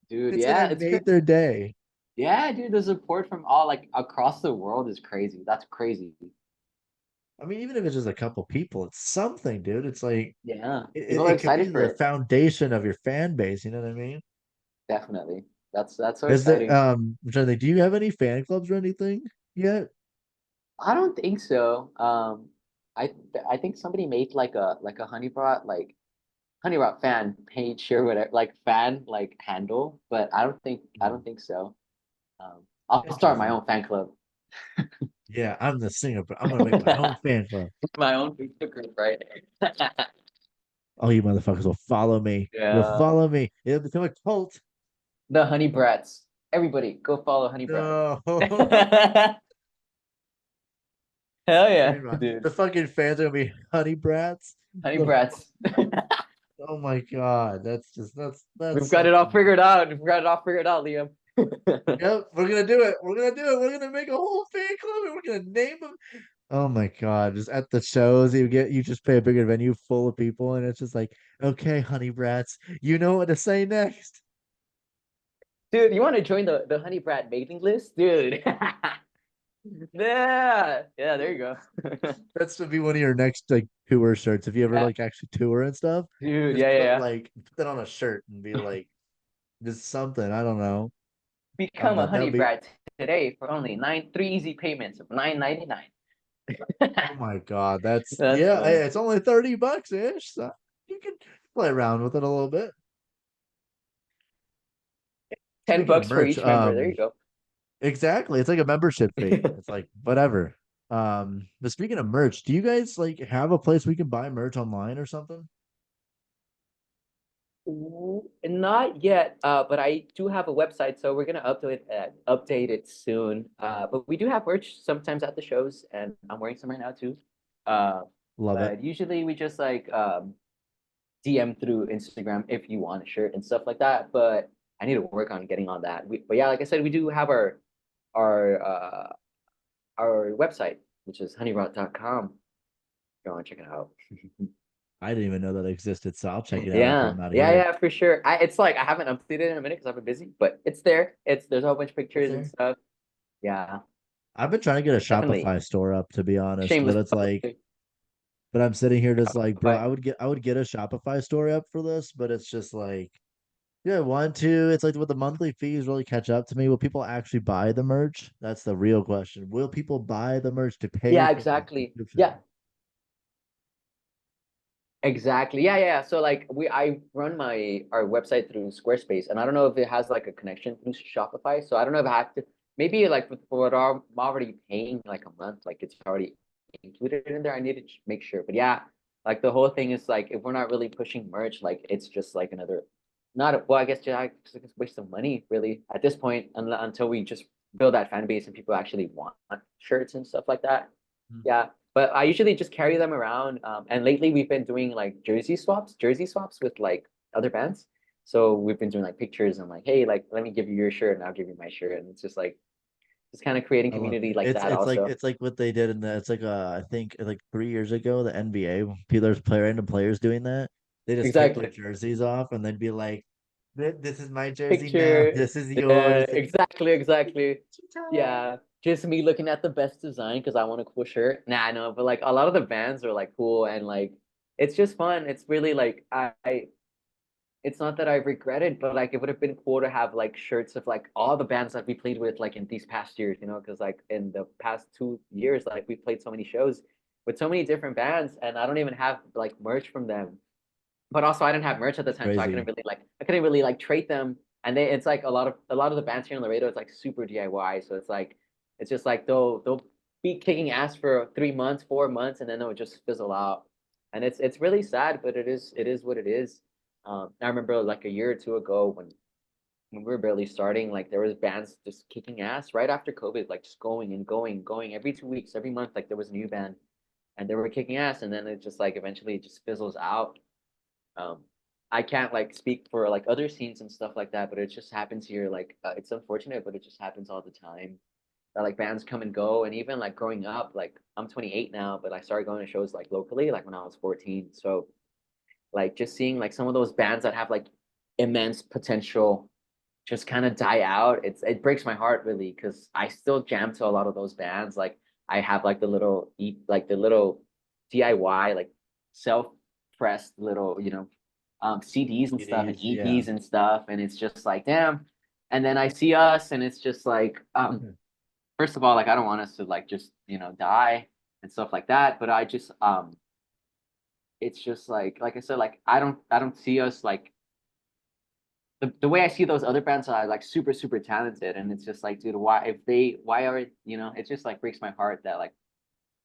Dude, It's like yeah, I it's made crazy. their day. Yeah, dude, the support from all like across the world is crazy. That's crazy. I mean, even if it's just a couple people, it's something, dude. It's like Yeah. it, People it are it could be excited for the it. foundation of your fan base. You know what I mean? Definitely. That's so Is there exciting. I'm trying to think, do you have any fan clubs or anything yet? I don't think so. I think somebody made like a HoneyRot fan page or whatever, like fan like handle, but I don't think Mhm. so. I'll start my Interesting. own fan club. Yeah, I'm the singer, but I'm gonna make my own fan club. My own Facebook group, right? All you motherfuckers will follow me. You'll Yeah. follow me. It'll become a cult. The Honey Brats. Everybody, go follow Honey Brats. No. Hell Hey, yeah, man. dude. The fucking fans are gonna be honey brats. Honey The Brats. oh my god, that's just that's We've got such it all a figured out. We've got it all figured out, Liam. yep. We're gonna do it. We're gonna do it. We're gonna make a whole fan club and we're gonna name them. Oh my god! Just at the shows, you just pay a bigger venue full of people, and it's just like, okay, honey brats, you know what to say next. Dude, you want to join the Honey Brat mailing list? Dude. Yeah. Yeah, there you go. That's to be one of your next like tour shirts. If you ever Yeah. like actually tour and stuff, Dude, just yeah, put yeah, like put that on a shirt and be like just something. I don't know. become a honey That'll be. brat today for only three easy payments of 9.99. Oh my god, that's That's yeah. funny. It's only $30 ish, so you can play around with it a little bit. Ten Speaking of bucks for merch, each member. There you go. exactly. It's like a membership fee. It's like whatever. But speaking of merch, do you guys like have a place we can buy merch online or something? Not yet, but I do have a website, so we're gonna update it soon. But we do have merch sometimes at the shows, and I'm wearing some right now too. Uh, Love it. but usually we just like DM through Instagram if you want a shirt and stuff like that. But I need to work on getting on that. But yeah, like I said, we do have our uh our website, which is honeyrot.com. Go and check it out. I didn't even know that existed, so I'll check it out after Yeah, I'm out of yeah, here. yeah, for sure. It's like I haven't updated it in a minute because I've been busy, but it's there. There's a whole bunch of It's pictures and there. stuff. Yeah, I've been trying to get a definitely. Shopify store up, to be honest, but Shameless it's plug. like, but I'm sitting here just like, bro, Shopify. I would get a Shopify store up for this, but it's just like, yeah, I want to. It's like, will the monthly fees really catch up to me? Will people actually buy the merch? That's the real question. Will people buy the merch to pay Yeah, for the exactly. Yeah, subscription? exactly. Yeah, yeah, yeah. So like I run our website through Squarespace, and I don't know if it has like a connection through Shopify. So I don't know if I have to maybe like for what I'm already paying like a month, like it's already included in there. I need to make sure. But yeah, like the whole thing is like if we're not really pushing merch, like it's just like another not a, well, I guess yeah, it's a waste of money really at this point until we just build that fan base and people actually want shirts and stuff like that. Hmm. Yeah, but I usually just carry them around. And lately we've been doing like jersey swaps with like other bands. So we've been doing like pictures and like, hey, like let me give you your shirt and I'll give you my shirt. And it's just like just kind of creating I love community it. like It's that it's like also. it's like what they did in the. It's like I think like 3 years ago, the NBA. People, there's random players doing that. They just take their Exactly. jerseys off and then be like, This is my jersey now. Picture. This is Yeah, yours." exactly, exactly. Yeah. Just me looking at the best design because I want a cool shirt. Nah, I know, but like a lot of the bands are like cool and like it's just fun. It's really like I it's not that I regret it, but like it would have been cool to have like shirts of like all the bands that we played with like in these past years, because like in the past 2 years, like we played so many shows with so many different bands, and I don't even have like merch from them. But also I didn't have merch at the It's time, so crazy. I couldn't really like trade them. And they it's like a lot of the bands here in Laredo is like super DIY. So it's just like they'll be kicking ass for 3 months, 4 months, and then they'll just fizzle out. And it's really sad, but it is what it is. I remember like a year or two ago when we were barely starting, like there was bands just kicking ass right after COVID, like just going and going, going every 2 weeks, every month, like there was a new band and they were kicking ass, and then it just like eventually it just fizzles out. um, I can't like speak for like other scenes and stuff like that, but it just happens here. Like it's unfortunate, but it just happens all the time. That like bands come and go, and even like growing up, like I'm 28 now, but I started going to shows like locally, like when I was 14. So like just seeing like some of those bands that have like immense potential just kind of die out. It breaks my heart really because I still jam to a lot of those bands. Like I have like the little DIY like self pressed little CDs and It stuff and is, yeah. EPs and stuff, and it's just like damn. And then I see us, and it's just like first of all, like I don't want us to like just die and stuff like that, but I just it's just like I said, like I don't see us like the way I see those other bands are like super super talented, and it's just like, dude, why are it just like breaks my heart that like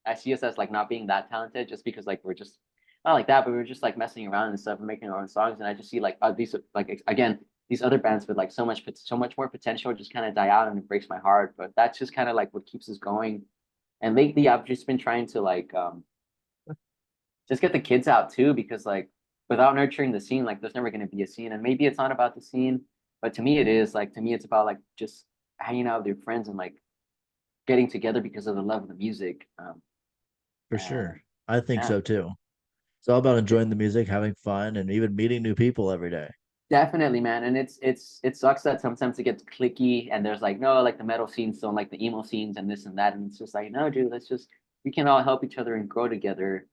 I see us as like not being that talented just because like we're just not like that, but we're just like messing around and stuff and making our own songs. And I just see like these like again these other bands with like so much more potential just kind of die out, and it breaks my heart. But that's just kind of like what keeps us going. And lately, I've just been trying to like just get the kids out too, because like without nurturing the scene, like there's never going to be a scene. And maybe it's not about the scene, but to me it is. Like to me, it's about like just hanging out with your friends and like getting together because of the love of the music. For And sure. I think yeah, so too. It's all about it, enjoying the music, having fun, and even meeting new people every day. definitely, man. And it sucks that sometimes it gets clicky and there's like no, like the metal scenes don't like the emo scenes and this and that, and it's just like no, dude, let's just we can all help each other and grow together.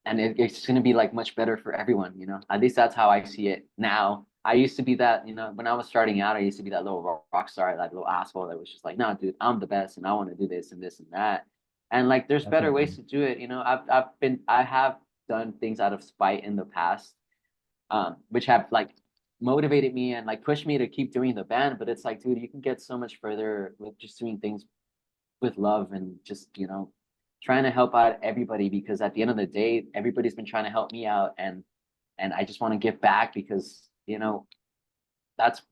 And it's going to be like much better for everyone, you know. At least that's how I see it now. I used to be that, you know, when I was starting out, I used to be that little rock star, that little asshole that was just like, no, dude, I'm the best, and I want to do this and this and that. And like, there's better ways Definitely. to do it, you know. I have done things out of spite in the past, which have like motivated me and like pushed me to keep doing the band. But it's like, dude, you can get so much further with just doing things with love and just trying to help out everybody, because at the end of the day everybody's been trying to help me out, and I just want to give back because that's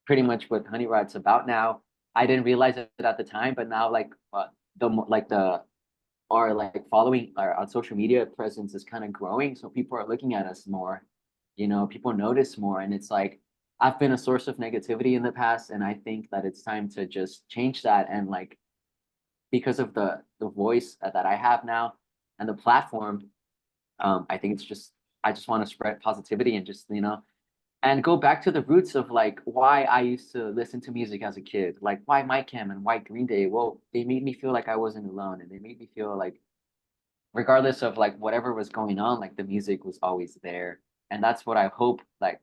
pretty much what HoneyRot's about now. I didn't realize it at the time, but now like the our like following our on social media presence is kind of growing, so people are looking at us more, people notice more, and it's like I've been a source of negativity in the past, and I think that it's time to just change that. And like because of the voice that I have now and the platform, I think it's just I just want to spread positivity and just and go back to the roots of like why I used to listen to music as a kid, like why Mike Cam and why Green Day. Well, they made me feel like I wasn't alone, and they made me feel like regardless of like whatever was going on, like the music was always there. And that's what I hope, like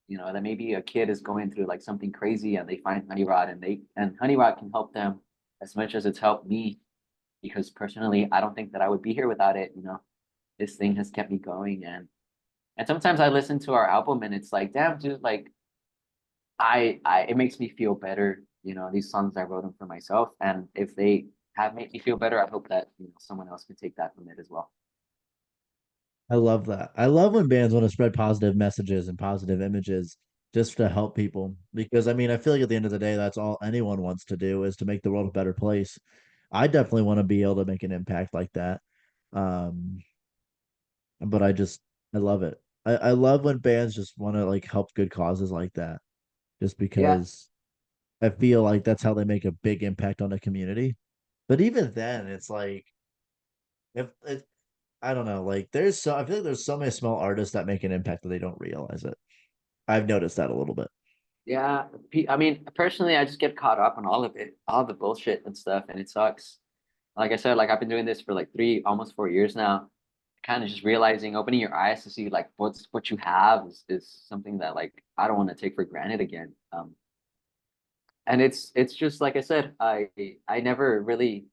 that maybe a kid is going through like something crazy and they find HoneyRot, and HoneyRot can help them as much as it's helped me, because personally, I don't think that I would be here without it. This thing has kept me going, and sometimes I listen to our album and it's like, damn, dude, like I it makes me feel better. These songs I wrote them for myself, and if they have made me feel better, I hope that someone else can take that from it as well. I love that. I love when bands want to spread positive messages and positive images just to help people. Because I mean, I feel like at the end of the day, that's all anyone wants to do is to make the world a better place. I definitely want to be able to make an impact like that. Um, but I love it. I love when bands just want to like help good causes like that, just Yeah, because I feel like that's how they make a big impact on the community. But even then, it's like if it, I don't know, like I feel like there's so many small artists that make an impact that they don't realize it. I've noticed that a little bit. yeah. I mean, personally, I just get caught up on all of it, all the bullshit and stuff, and it sucks. Like I said, like I've been doing this for like almost 4 years now. Kind of just realizing, opening your eyes to see like what you have is something that like I don't want to take for granted again. And it's just like I said, I never really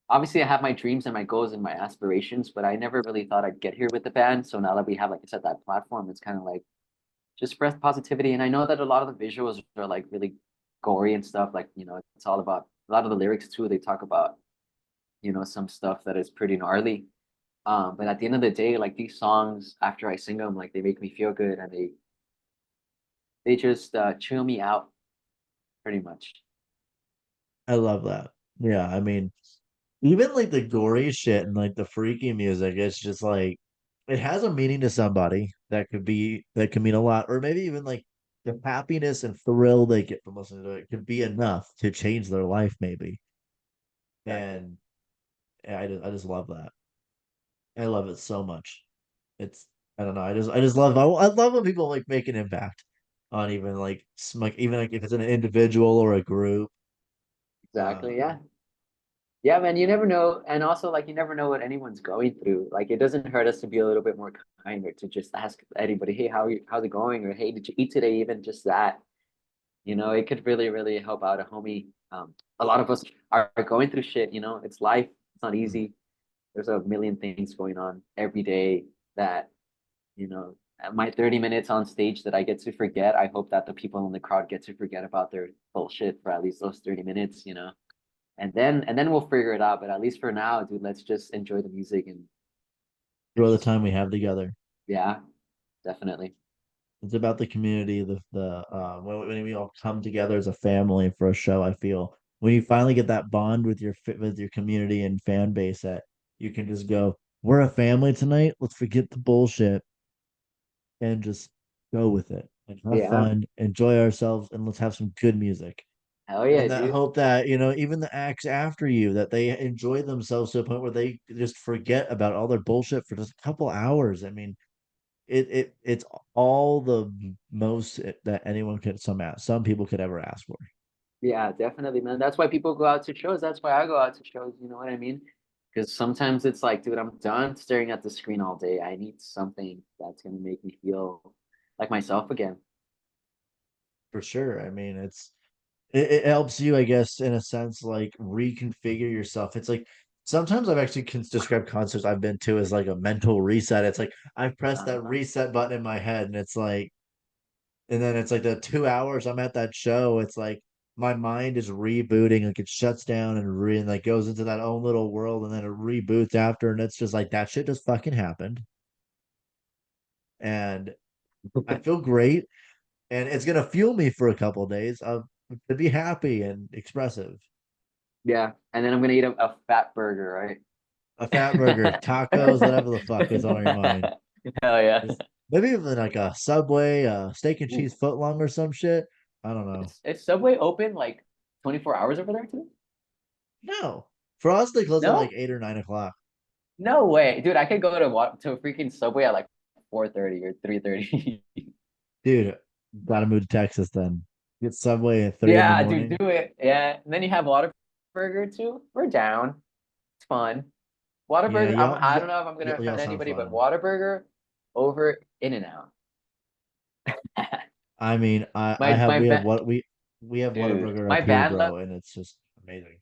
obviously I have my dreams and my goals and my aspirations, but I never really thought I'd get here with the band. So now that we have, like I said, that platform, it's kind of like just spread positivity. And I know that a lot of the visuals are like really gory and stuff. Like, it's all about a lot of the lyrics too. They talk about, some stuff that is pretty gnarly. But at the end of the day, like these songs, after I sing them, like they make me feel good, and they just chill me out pretty much. I love that. Yeah, I mean, even like the gory shit and like the freaky music, it's just like it has a meaning to somebody that could mean a lot, or maybe even like the happiness and thrill they get from listening to it could be enough to change their life, maybe. Exactly. And I just love that. I love it so much. It's I don't know. I just love I love when people like make an impact on even like like even like if it's an individual or a group. Exactly. Um, Yeah. Yeah, man, you never know. And also, like, you never know what anyone's going through. Like, it doesn't hurt us to be a little bit more kind, or to just ask anybody, hey, how's it going? Or hey, did you eat today? Even just that, it could really, really help out a homie. A lot of us are going through shit, it's life. It's not easy. There's a million things going on every day that, you know, my 30 minutes on stage that I get to forget, I hope that the people in the crowd get to forget about their bullshit for at least those 30 minutes, you know. And then we'll figure it out. But at least for now, dude, let's just enjoy the music and Enjoy the just time we have together. yeah, definitely. It's about the community, the when we all come together as a family for a show. I feel when you finally get that bond with your community and fan base that you can just go, we're a family tonight. Let's forget the bullshit and just go with it and have Yeah. fun, enjoy ourselves, and let's have some good music. Hell yeah, And that dude. hope that, even the acts after you, that they enjoy themselves to a point where they just forget about all their bullshit for just a couple hours. I mean, it's all the most that anyone could some people could ever ask for. Yeah, definitely, man. That's why people go out to shows. That's why I go out to shows. You know what I mean? Because sometimes it's like, dude, I'm done staring at the screen all day. I need something that's gonna make me feel like myself again. For sure. I mean, it helps you, I guess, in a sense, like reconfigure yourself. It's like sometimes I've actually described concerts I've been to as like a mental reset. It's like I've pressed that Uh-huh. reset button in my head, and it's like, and then it's like the 2 hours I'm at that show. It's like my mind is rebooting, like it shuts down and like goes into that own little world, and then it reboots after, and it's just like that shit just fucking happened, and I feel great, and it's gonna fuel me for a couple of days of to be happy and expressive. Yeah, and then I'm gonna eat a fat burger, right? A fat burger, tacos, whatever the fuck is on your mind. Hell yeah. Just maybe even like a Subway, steak and Ooh. cheese footlong or some shit. I don't know. Is Subway open like 24 hours over there too? No, for us they close at like No? 8 or 9 o'clock. No way. Dude, I could go to a freaking Subway at like 4:30 or 3:30. Dude, gotta move to Texas then. Get Subway at 3 in the Yeah, dude, morning. do it. Yeah. And then you have Whataburger too. We're down. It's fun. Yeah, Whataburger, I don't know if I'm gonna y'all offend sound anybody, but fun. Whataburger over In-N-Out. I mean, I My have my we have ba what we have dude, Whataburger my up here, band loves bro, and it's just amazing.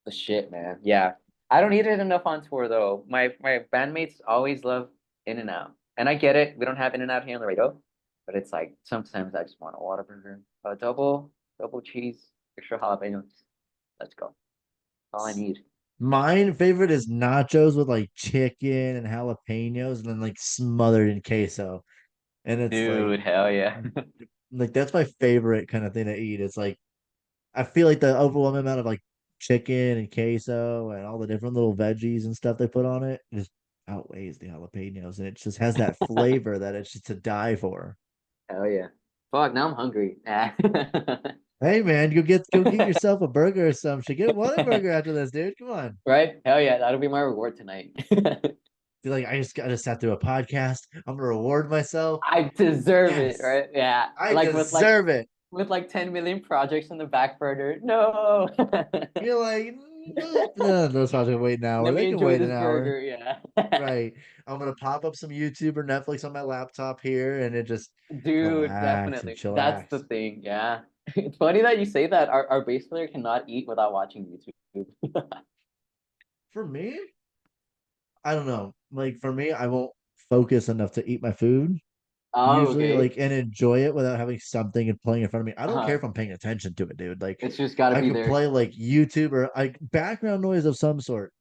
the shit, man. Yeah. I don't eat it enough on tour though. My bandmates always love In-N-Out. And I get it. We don't have In-N-Out here in Laredo, but it's like sometimes I just want a Whataburger. A double cheese, extra jalapenos. Let's go. All I need. Mine favorite is nachos with like chicken and jalapenos and then like smothered in queso. And it's Dude, hell yeah. like that's my favorite kind of thing to eat. It's like I feel like the overwhelming amount of like chicken and queso and all the different little veggies and stuff they put on it just outweighs the jalapenos, and it just has that flavor that it's just to die for. Hell yeah. Fuck, now I'm hungry. Hey man, go get yourself a burger or some shit. Get one burger after this, dude. Come on. Right? Hell yeah, that'll be my reward tonight. Feel like I just sat through a podcast. I'm gonna reward myself. I deserve it, Yes, right? Yeah. I Like deserve it. with like 10 million projects in the back burner. No. You're like, no, those probably wait an hour. Let They me can enjoy wait an this hour. burger. Yeah. Right. I'm gonna pop up some YouTube or Netflix on my laptop here and it just Dude, relax and definitely. That's the chillax. thing. Yeah. It's funny that you say that. Our bass player cannot eat without watching YouTube. For me, I don't know. Like for me, I won't focus enough to eat my food Oh, usually, okay. like and enjoy it without having something and playing in front of me. I don't care Uh-huh. if I'm paying attention to it, dude. Like It's just gotta I be could there. play like YouTube or like background noise of some sort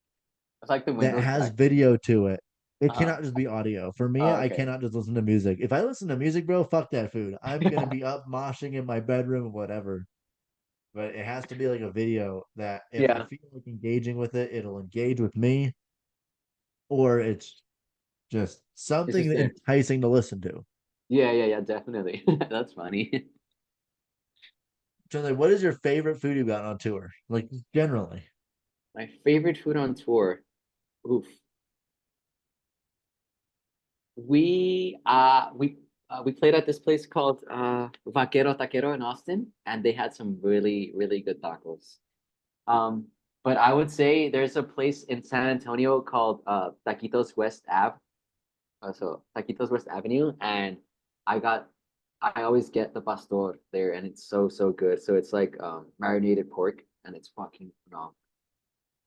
It's like the that Windows has back. video to it. It Uh-huh. cannot just be audio. For me, Oh, I okay. cannot just listen to music. If I listen to music, bro, fuck that food. I'm gonna be up moshing in my bedroom or whatever. But it has to be like a video that if I Yeah. feel like engaging with it, it'll engage with me, or it's just It's something just there. enticing to listen to. Yeah, yeah, yeah, definitely. That's funny. So, like, what is your favorite food you've gotten on tour? Like, generally. My favorite food on tour. Oof. We played at this place called Vaquero Taquero in Austin, and they had some really, really good tacos. Um, but I would say there's a place in San Antonio called Taquitos West Ave. So Taquitos West Avenue, and I got I always get the pastor there, and it's so good. So it's like marinated pork, and it's fucking phenomenal.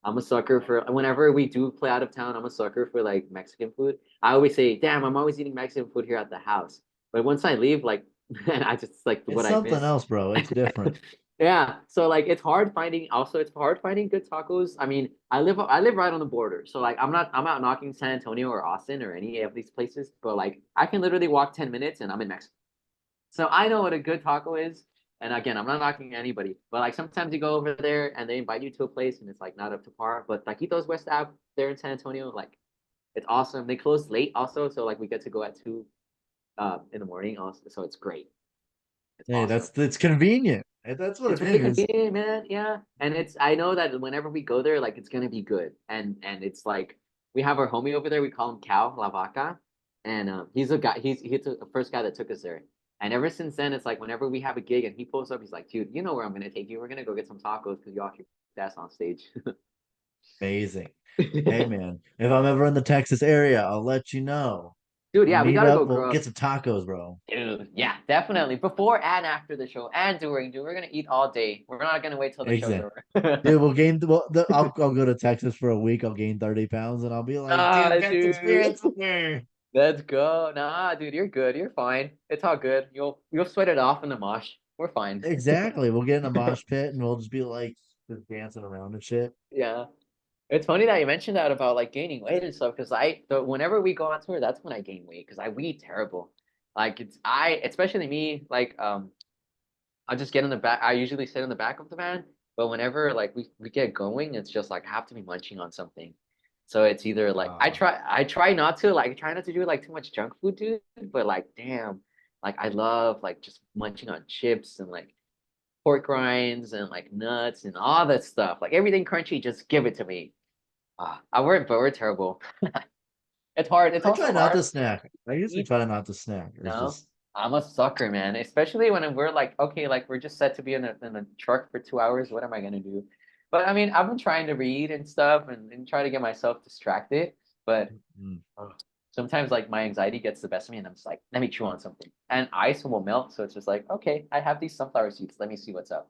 I'm a sucker for whenever we do play out of town, I'm a sucker for like Mexican food. I always say, damn, I'm always eating Mexican food here at the house. But once I leave, like, man, I just like It's what I something miss. else, bro. It's different. Yeah. So like it's hard finding good tacos. I mean, I live right on the border. So like I'm not knocking San Antonio or Austin or any of these places, but like I can literally walk 10 minutes and I'm in Mexico. So I know what a good taco is. And again, I'm not knocking anybody, but like sometimes you go over there and they invite you to a place and it's like not up to par. But Taquitos West Ave there in San Antonio, like it's awesome. They close late also, so like we get to go at 2 in the morning also. So it's great. It's Hey, awesome. that's convenient. That's what It's it really is. convenient, man. Yeah. And it's I know that whenever we go there, like it's gonna be good. And it's like we have our homie over there, we call him Cal La Vaca. And he's a guy, he's the first guy that took us there. And ever since then, it's like whenever we have a gig and he pulls up, he's like, dude, you know where I'm gonna take you. We're gonna go get some tacos because you all keep that's on stage. Amazing. Hey man, if I'm ever in the Texas area, I'll let you know. Dude, We'll yeah, we meet gotta up. go We'll grow get up. some tacos, bro. Dude, yeah, definitely. Before and after the show and during, dude, we're gonna eat all day. We're not gonna wait till the show's Exactly. over. Dude, we'll gain. I'll go to Texas for a week. I'll gain 30 pounds, and I'll be like, dude, Ah, best dude. experience ever. Let's go. Nah, dude, you're good. You're fine. It's all good. You'll sweat it off in the mosh. We're fine. Exactly. We'll get in a mosh pit, and we'll just be like just dancing around and shit. Yeah. It's funny that you mentioned that about like gaining weight and stuff because whenever we go on tour, that's when I gain weight because we eat terrible. Like especially me, like I just get in the back. I usually sit in the back of the van, but whenever like we get going, it's just like I have to be munching on something. So it's either like Uh, I try not to like try not to do like too much junk food, dude. But like damn, like I love like just munching on chips and like pork rinds and like nuts and all that stuff. Like everything crunchy, just give it to me. But we're terrible. It's hard. It's I try also not to hard snack. I to usually eat. try not to snack. It's No, just I'm a sucker, man. Especially when we're like, okay, like we're just set to be in a truck for 2 hours. What am I gonna do? But I mean, I've been trying to read and stuff and try to get myself distracted. But mm. sometimes like my anxiety gets the best of me, and I'm just like, let me chew on something. And ice will melt, so it's just like, okay, I have these sunflower seeds. Let me see what's up.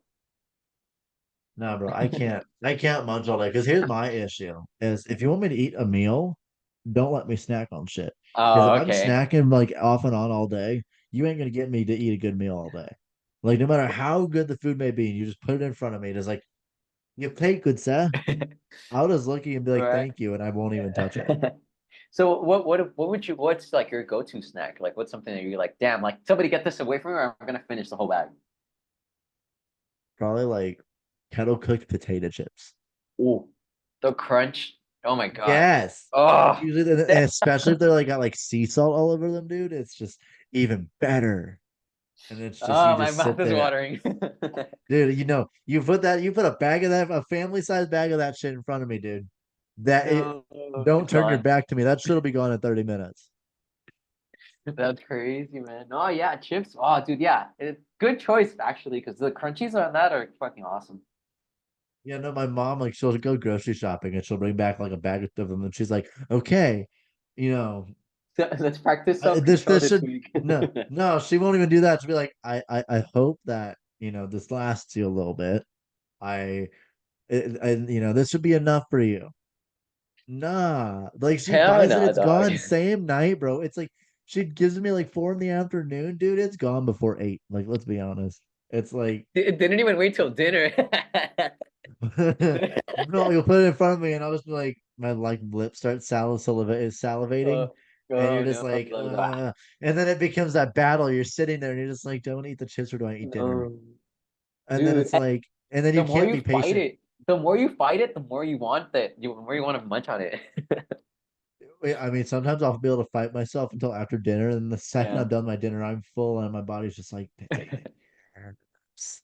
No, bro. I can't munch all day. Because here's my issue: is if you want me to eat a meal, don't let me snack on shit. Because if Oh, I'm okay. snacking like off and on all day, you ain't gonna get me to eat a good meal all day. Like no matter how good the food may be, and you just put it in front of me, it's like you pay good sir. I'll just look at you and be like, Right. thank you, and I won't even touch it. So what's like your go-to snack? Like what's something that you're like, damn, like somebody get this away from me or I'm gonna finish the whole bag. Probably like kettle cooked potato chips. Ooh, the crunch. Oh my God. Yes. Oh, Usually, and that, especially if they're like got like sea salt all over them, dude, it's just even better. And it's just you oh, my just mouth sit is there. watering. Dude, you put a bag of that, a family size bag of that shit in front of me, dude. That it No, don't it's turn your gone. back to me. That shit'll be gone in 30 minutes. That's crazy, man. Oh yeah, chips. Oh, dude, yeah. Good choice actually, because the crunchies on that are fucking awesome. Yeah, no, my mom, like, she'll go grocery shopping and she'll bring back like a bag of them, and she's like, okay, you know, Let's practice this self-control this this should week. no, she won't even do that. She'll be like, I hope that this lasts you a little bit. I this should be enough for you. Nah, like she Hell buys it, no, it's dog. gone same night, bro. It's like she gives me like 4 in the afternoon, dude. It's gone before 8. Like, let's be honest. It's like It didn't even wait till dinner. no, you'll put it in front of me, and I'll just be like, my like lips start salivating, Oh, and you're oh just no, like, no, no. and then it becomes that battle. You're sitting there, and you're just like, don't eat the chips, or do I eat dinner? No. And then Dude, it's like, and then the you more can't you be fight patient. it, the more you fight it, the more you want that. The more you want to munch on it. I mean, sometimes I'll be able to fight myself until after dinner, and the second Yeah. I'm done my dinner, I'm full, and my body's just like chips,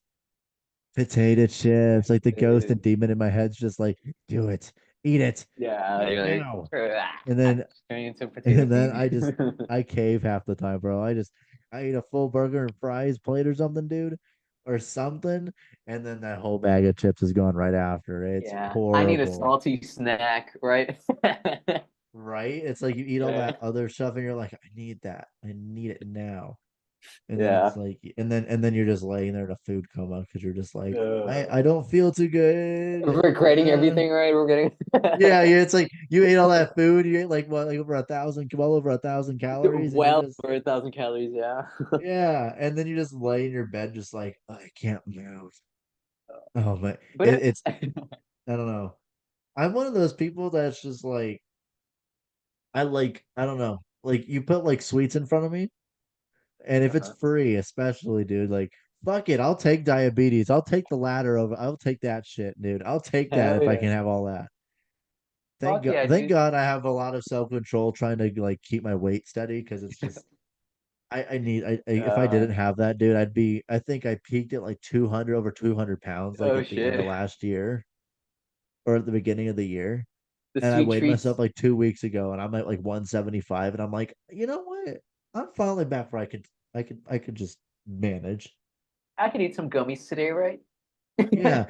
potato chips. Like the ghost and demon in my head's just like, do it, Yeah, eat it you're like, now. "Ah," And then turning into potato and then fiend. I cave half the time, bro. I eat a full burger and fries plate or something, dude, or something, and then that whole bag of chips is gone right after. It's Yeah, I need a horrible, salty snack, right? right? It's like you eat all Yeah. that other stuff, and you're like, I need that. I need it now. And then Yeah. it's like, and then you're just laying there in a food coma because you're just like, I Uh, don't feel too good. regretting everything, right? We're getting Yeah, it's like you ate all that food, you ate like what, like over 1,000, well over 1,000 calories, and you're well just over 1,000 calories. Yeah. yeah, and then you just lay in your bed, just like I can't move. Oh my, But it's I don't know. I'm one of those people that's just like I don't know, like you put like sweets in front of me, and if it's uh-huh. free, especially, dude, like fuck it, I'll take diabetes, I'll take the ladder over, I'll take that shit, dude. I'll take that Hell if I yeah. can have all that. Fuck yeah, Thank dude. God I have a lot of self control trying to like keep my weight steady because it's just if I Uh, didn't have that, dude, I think I peaked at like 200 over 200 pounds like oh at the end of shit. last year or at the beginning of the year. The And I sweet weighed myself treats. like 2 weeks ago and I'm at like 175 and I'm like, you know what? I'm finally back where I could just manage. I can eat some gummies today, right? Yeah.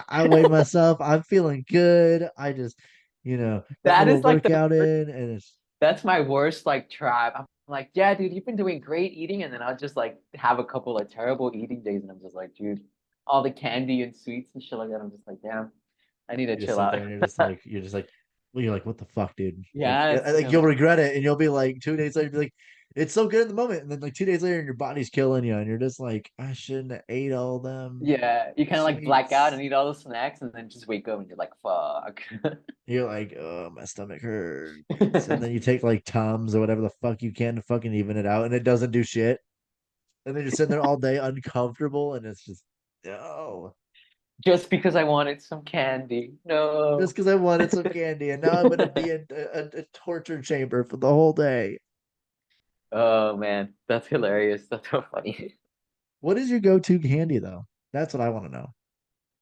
I weighed myself. I'm feeling good. I just, got a That little is like the workout worst. in and it's That's my worst like trap. I'm like, yeah, dude, you've been doing great eating, and then I'll just like have a couple of terrible eating days, and I'm just like, dude, all the candy and sweets and shit like that. I'm just like, damn, I need to you just chill sit out. there and you're just like, well, you're like, what the fuck, dude? Like, I Yes, think I'm you'll like, regret it, and you'll be like 2 days later, be like, it's so good in the moment, and then like 2 days later, and your body's killing you, and you're just like, I shouldn't have ate all them yeah, you kind of like black out and sweets. eat all the snacks, and then just wake up and you're like, fuck. You're like, oh, my stomach hurts, and then you take like Tums or whatever the fuck you can to fucking even it out, and it doesn't do shit, and then you're sitting there all day uncomfortable, and it's just no. Just because I wanted some candy. Just No. because I wanted some candy, and now I'm gonna be in a torture chamber for the whole day. Oh man, that's hilarious. That's so funny. What is your go-to candy though? That's what I want to know.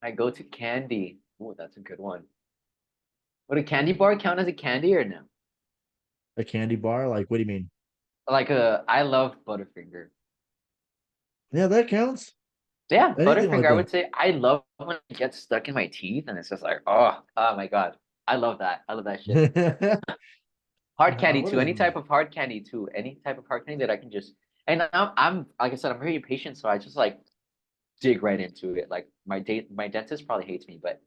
I go to candy. Oh, that's a good one. Would a candy bar count as a candy or no? A candy bar? Like, what do you mean? Like I love Butterfinger. Yeah, that counts. Yeah, Anything like Butterfinger, I that. would say I love when it gets stuck in my teeth and it's just like, oh my God. I love that. I love that shit. Hard candy What too. is Any type of hard candy too. Any type of hard candy that I can just and I'm like I said, I'm very patient, so I just like dig right into it. Like my dentist probably hates me, but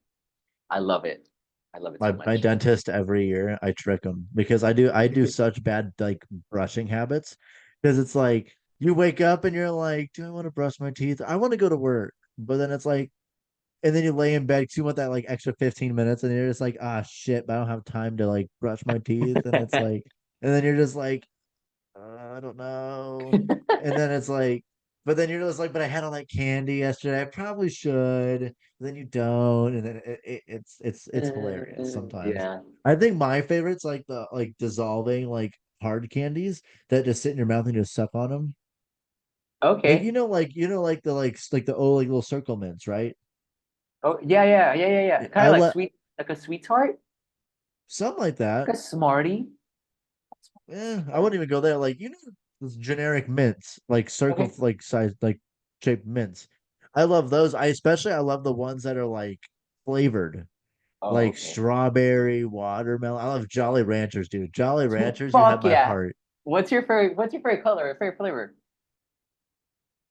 I love it. I love it so my much. dentist every year? I trick him because I do such bad like brushing habits because it's like you wake up and you're like, do I want to brush my teeth? I want to go to work, but then it's like, and then you lay in bed 'cause you want that like extra 15 minutes, and you're just like, ah, shit, but I don't have time to like brush my teeth, and it's like, and then you're just like, I don't know. And then it's like, but then you're just like, but I had all that candy yesterday. I probably should. Then you don't, and then it's hilarious sometimes. Yeah. I think my favorite's like the like dissolving like hard candies that just sit in your mouth and you just suck on them. Like Okay. like the like the oh like little circle mints, right? Oh yeah. Kind I of like let sweet, like a sweetheart, something like that. like a Smartie. I wouldn't even go there. Like those generic mints, like circle Okay. like size like shaped mints. I love those. I love the ones that are like flavored, Oh, like okay. strawberry, watermelon. I love Jolly Ranchers, dude. Jolly Ranchers, you have Fuck my yeah. heart. What's your favorite color or favorite flavor?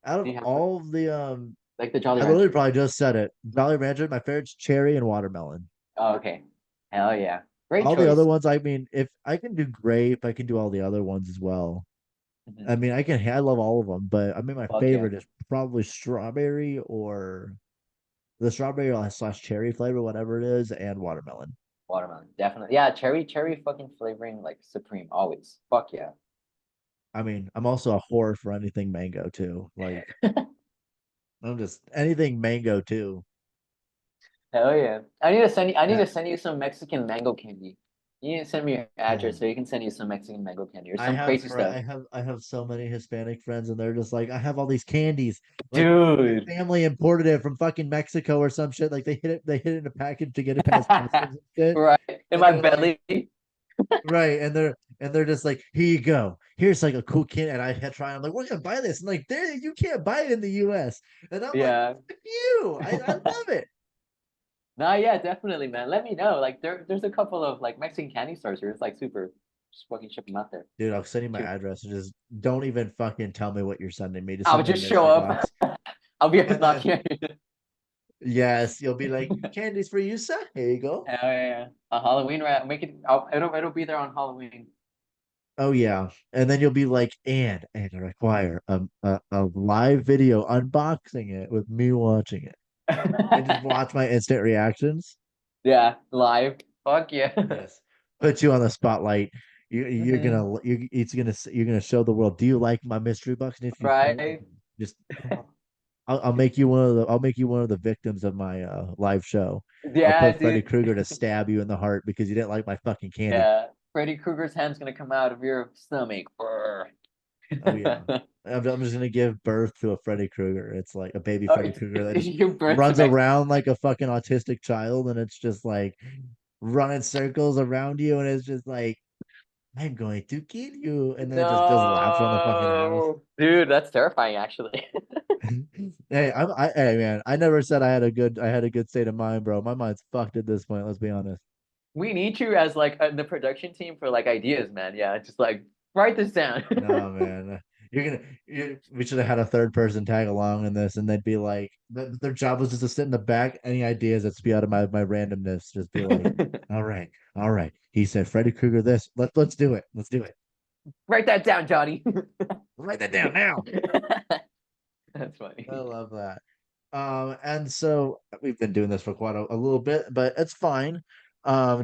Out Do of you have all of the like the Jolly I literally Ranchers? probably just said it. Jolly Rancher, my favorite's cherry and watermelon. Oh, okay. Hell yeah. Great All the other choice. ones, I mean, if I can do grape, I can do all the other ones as well. Mhm. I mean, I love all of them, but I mean, my Fuck yeah. favorite is probably strawberry or the strawberry slash cherry flavor, whatever it is, and watermelon. Watermelon. Definitely. Yeah, cherry fucking flavoring like supreme always. Fuck yeah. I mean, I'm also a whore for anything mango too. Like, I'm just anything mango too. Hell yeah. I need Uh, to send you some Mexican mango candy. You need to send me your address oh, so you can send you some Mexican mango candy or I some have crazy fr- stuff. I have so many Hispanic friends, and they're just like, I have all these candies. Like my Dude. family imported it from fucking Mexico or some shit. Like they hit it in a package to get it past customs and shit. Right. In And my they're like, belly. right, and they're just like, here you go. Here's like a cool kid, and I had tried. I'm like, we're gonna buy this, and like, there you can't buy it in the U.S. And I'm like, Yeah. fuck you. I love it. Nah, yeah, definitely, man. Let me know. Like there's a couple of like Mexican candy stores here. It's like super just fucking ship them out there. Dude, I'll send you my Dude. address and just don't even fucking tell me what you're sending me. Just I'll send me a just show mystery up. box. I'll be just And then, knocking at you. yes, you'll be like, candies for you, sir. Here you go. Hell yeah. A Halloween rat. Make it. It'll be there on Halloween. Oh yeah. And then you'll be like, and I require a live video unboxing it with me watching it. And just watch my instant reactions. Yeah, live. Fuck yeah. Yes. Put you on the spotlight. Mhm. You're gonna show the world. Do you like my mystery box? And if you don't, Right. just I'll make you one of the victims of my live show. I'll Yeah, put Freddy dude. Krueger to stab you in the heart because you didn't like my fucking candy. Yeah. Freddy Krueger's hand's gonna come out of your stomach. Brr. Oh yeah. I'm just gonna give birth to a Freddy Krueger. It's like a baby Oh, Freddy Krueger that just you birth runs next. around like a fucking autistic child, and it's just like running circles around you, and it's just like, I'm going to kill you, and then it just does laps around the fucking house. No, dude, that's terrifying, actually. Hey man, I never said I had a good state of mind, bro. My mind's fucked at this point. Let's be honest. We need you as like the production team for like ideas, man. Yeah, just like write this down. No man, we should have had a third person tag along in this, and they'd be like, their job was just to sit in the back. Any ideas that be out of my randomness, just be like, all right. He said Freddy Krueger this. Let's do it. Let's do it. Write that down, Johnny. Write that down now. That's funny. I love that. And so we've been doing this for quite a little bit, but it's fine.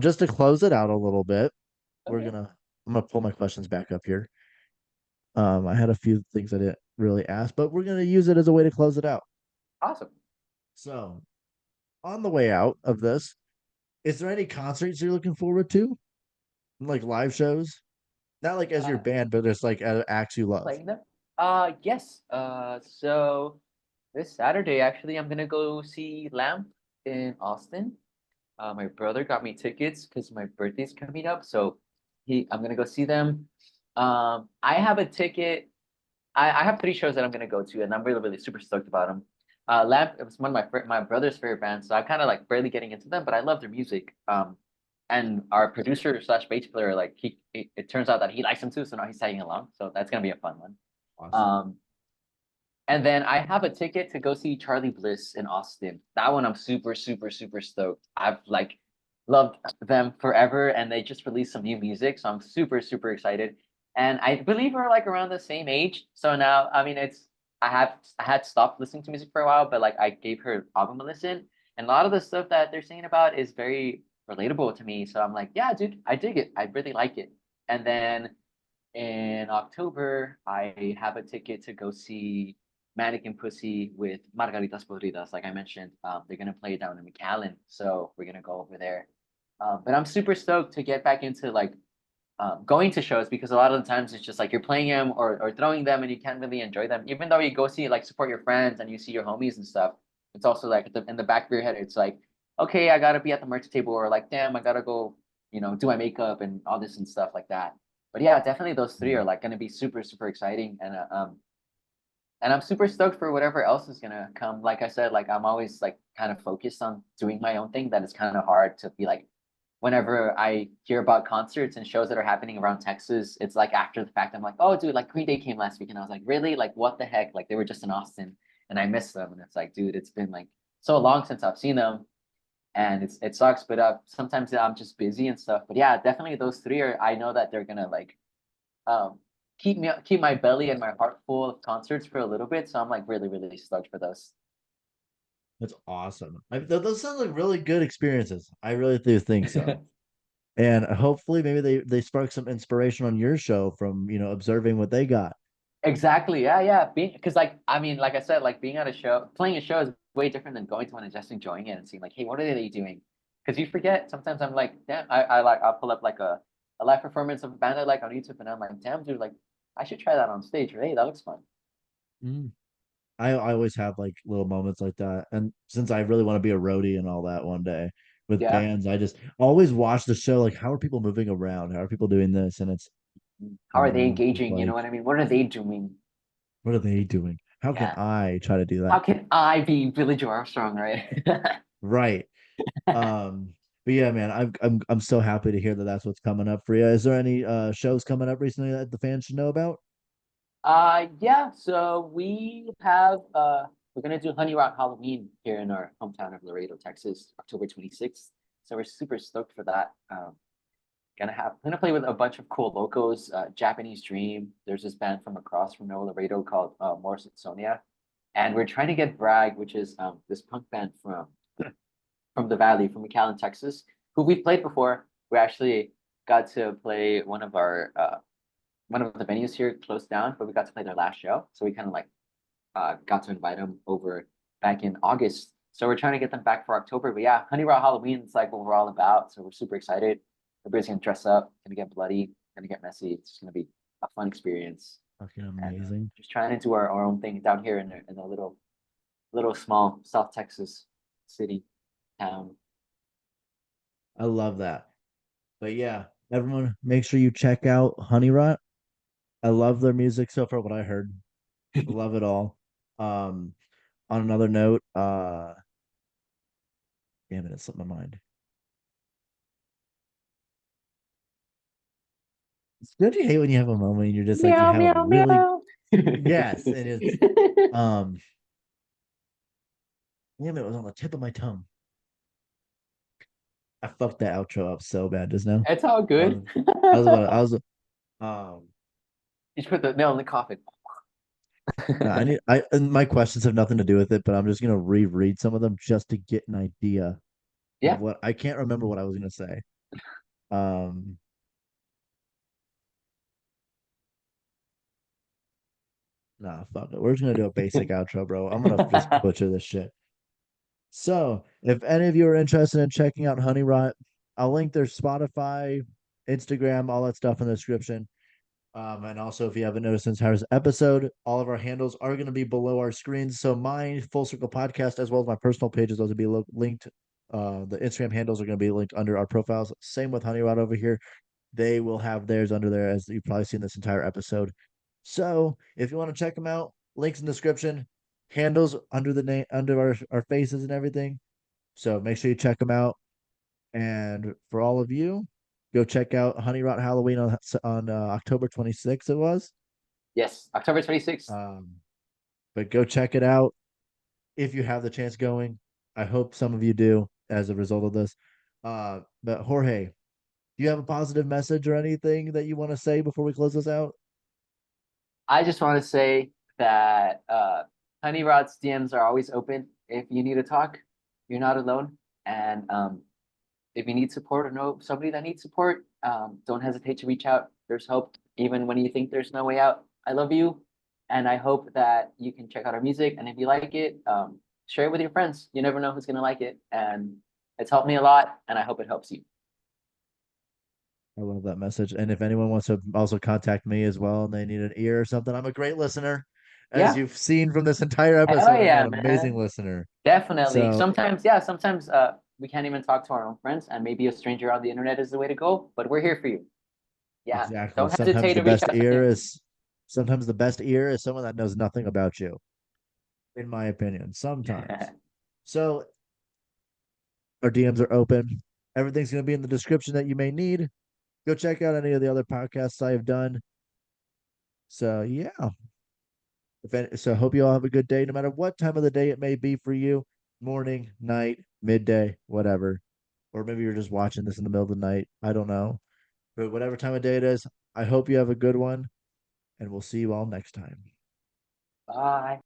Just to close it out a little bit, Okay, I'm gonna pull my questions back up here. I had a few things I didn't really ask, but we're gonna use it as a way to close it out. awesome. So, on the way out of this, is there any concerts you're looking forward to? Like live shows? Not like as your Uh, band, but just like acts you love. Playing them? Yes. So this Saturday, actually, I'm gonna go see Lamp in Austin. My brother got me tickets because my birthday's coming up, so I'm gonna go see them. I have a ticket. I have three shows that I'm gonna go to, and I'm really, really super stoked about them. Lamp, it was one of my brother's favorite bands, so I'm kind of like barely getting into them, but I love their music. And our producer slash bass player, like it turns out that he likes them too, so now he's tagging along. So that's gonna be a fun one. Awesome. And then I have a ticket to go see Charlie Bliss in Austin. That one I'm super, super, super stoked. I've like loved them forever, and they just released some new music, so I'm super, super excited. And I believe we're like around the same age. So now, I mean, I had stopped listening to music for a while, but like I gave her album a listen, and a lot of the stuff that they're saying about is very relatable to me. So I'm like, yeah, dude, I dig it. I really like it. And then in October, I have a ticket to go see Mannequin Pussy with Margaritas Podridas, like I mentioned. They're gonna play down in McAllen, so we're gonna go over there. But I'm super stoked to get back into like going to shows because a lot of the times it's just like you're playing them or throwing them and you can't really enjoy them. Even though you go see like support your friends and you see your homies and stuff, it's also like in the back of your head, it's like, okay, I gotta be at the merch table, or like, damn, I gotta go, do my makeup and all this and stuff like that. But yeah, definitely those three are Mm. like gonna be super, super exciting. And I'm super stoked for whatever else is gonna come. Like I said, like I'm always like kind of focused on doing my own thing. That is kind of hard to be like whenever I hear about concerts and shows that are happening around Texas, it's like after the fact, I'm like, oh dude, like Green Day came last week. And I was like, really? Like what the heck? Like they were just in Austin and I missed them. And it's like, dude, it's been like so long since I've seen them. And it sucks, but sometimes I'm just busy and stuff. But yeah, definitely those three are I know that they're gonna like um keep my belly and my heart full of concerts for a little bit. So I'm like really, really stoked for those. That's awesome. Those sound like really good experiences. I really do think so. And hopefully, maybe they spark some inspiration on your show from observing what they got. Exactly. Yeah, yeah. Being because like I mean, like I said, like being at a show, playing a show is way different than going to one and just enjoying it and seeing like, hey, what are they doing? Because you forget. Sometimes I'm like, damn, I'll pull up like a live performance of a band I like on YouTube, and I'm like, damn, dude, like I should try that on stage. Hey, that looks fun. Mm. I always have like little moments like that, and since I really want to be a roadie and all that one day with Yeah. bands, I just always watch the show. Like, how are people moving around? How are people doing this? How are And they then I'm just engaging? You know like, what I mean? What are they doing? what are they doing? How can Yeah. I try to do How that? can I be Billy Joe Armstrong, right? Right. Um, But yeah, man, I'm so happy to hear that that's what's coming up for you. Is there any shows coming up recently that the fans should know about? Yeah, so we're gonna do HoneyRot Halloween here in our hometown of Laredo, Texas, October 26th. So we're super stoked for that. Gonna play with a bunch of cool locals, Japanese Dream. There's this band from across from Laredo called Morris and Sonia. And we're trying to get Bragg, which is this punk band from the Valley, from McAllen, Texas, who we've played before. We actually got to play one of the venues here closed down, but we got to play their last show. So we kind of like got to invite them over back in August. So we're trying to get them back for October. But yeah, HoneyRot Halloween is like what we're all about. So we're super excited. Everybody's gonna dress up, gonna get bloody, gonna get messy. It's gonna be a fun experience. Fucking And amazing. just trying to do our own thing down here in a little small South Texas city town. I love that. But yeah, everyone, make sure you check out HoneyRot. I love their music so far. What I heard, love it all. Um, on another note, damn it, it slipped my mind. Don't you hate when you have a moment and you're just like you Meow have a meow really meow. yes, and it's damn it was on the tip of my tongue. I fucked that outro up so bad just now. It's all I good. was, I was about I was You should put the nail in the coffin. no, I and my questions have nothing to do with it, but I'm just gonna reread some of them just to get an idea of Yeah. what I can't remember what I was gonna say. Um nah, fuck it. We're just gonna do a basic outro, bro. I'm gonna just butcher this shit. So, if any of you are interested in checking out Honey Rot, I'll link their Spotify, Instagram, all that stuff in the description. And also, if you haven't noticed since Harris episode, all of our handles are going to be below our screens. So, my Full Circle podcast, as well as my personal pages, those will be linked. The Instagram handles are going to be linked under our profiles. Same with Honey Rot over here. They will have theirs under there, as you've probably seen this entire episode. So, if you want to check them out, links in the description, handles under the name, under our faces and everything. So, make sure you check them out. And for all of you, go check out HoneyRot Halloween on October 26th. It was. Yes, October 26th. But go check it out if you have the chance going. I hope some of you do as a result of this. But Jorge, do you have a positive message or anything that you want to say before we close this out? I just want to say that HoneyRot's DMs are always open. If you need to talk, you're not alone. And if you need support or know somebody that needs support, don't hesitate to reach out. There's hope, even when you think there's no way out. I love you, and I hope that you can check out our music. And if you like it, share it with your friends. You never know who's gonna like it, and it's helped me a lot, and I hope it helps you. I love that message. And if anyone wants to also contact me as well and they need an ear or something, I'm a great listener. As Yeah, you've seen from this entire hell episode, I'm yeah, an amazing man. listener. Definitely. So Sometimes, yeah, sometimes we can't even talk to our own friends, and maybe a stranger on the internet is the way to go. But we're here for you. Yeah, exactly. don't hesitate to reach out to me. Sometimes the best ear is someone that knows nothing about you, in my opinion. Sometimes. So our DMs are open. Everything's going to be in the description that you may need. Go check out any of the other podcasts I have done. So yeah. So I hope you all have a good day, no matter what time of the day it may be for you. Morning, night, midday, whatever. Or maybe you're just watching this in the middle of the night. I don't know. But whatever time of day it is, I hope you have a good one. And we'll see you all next time. Bye.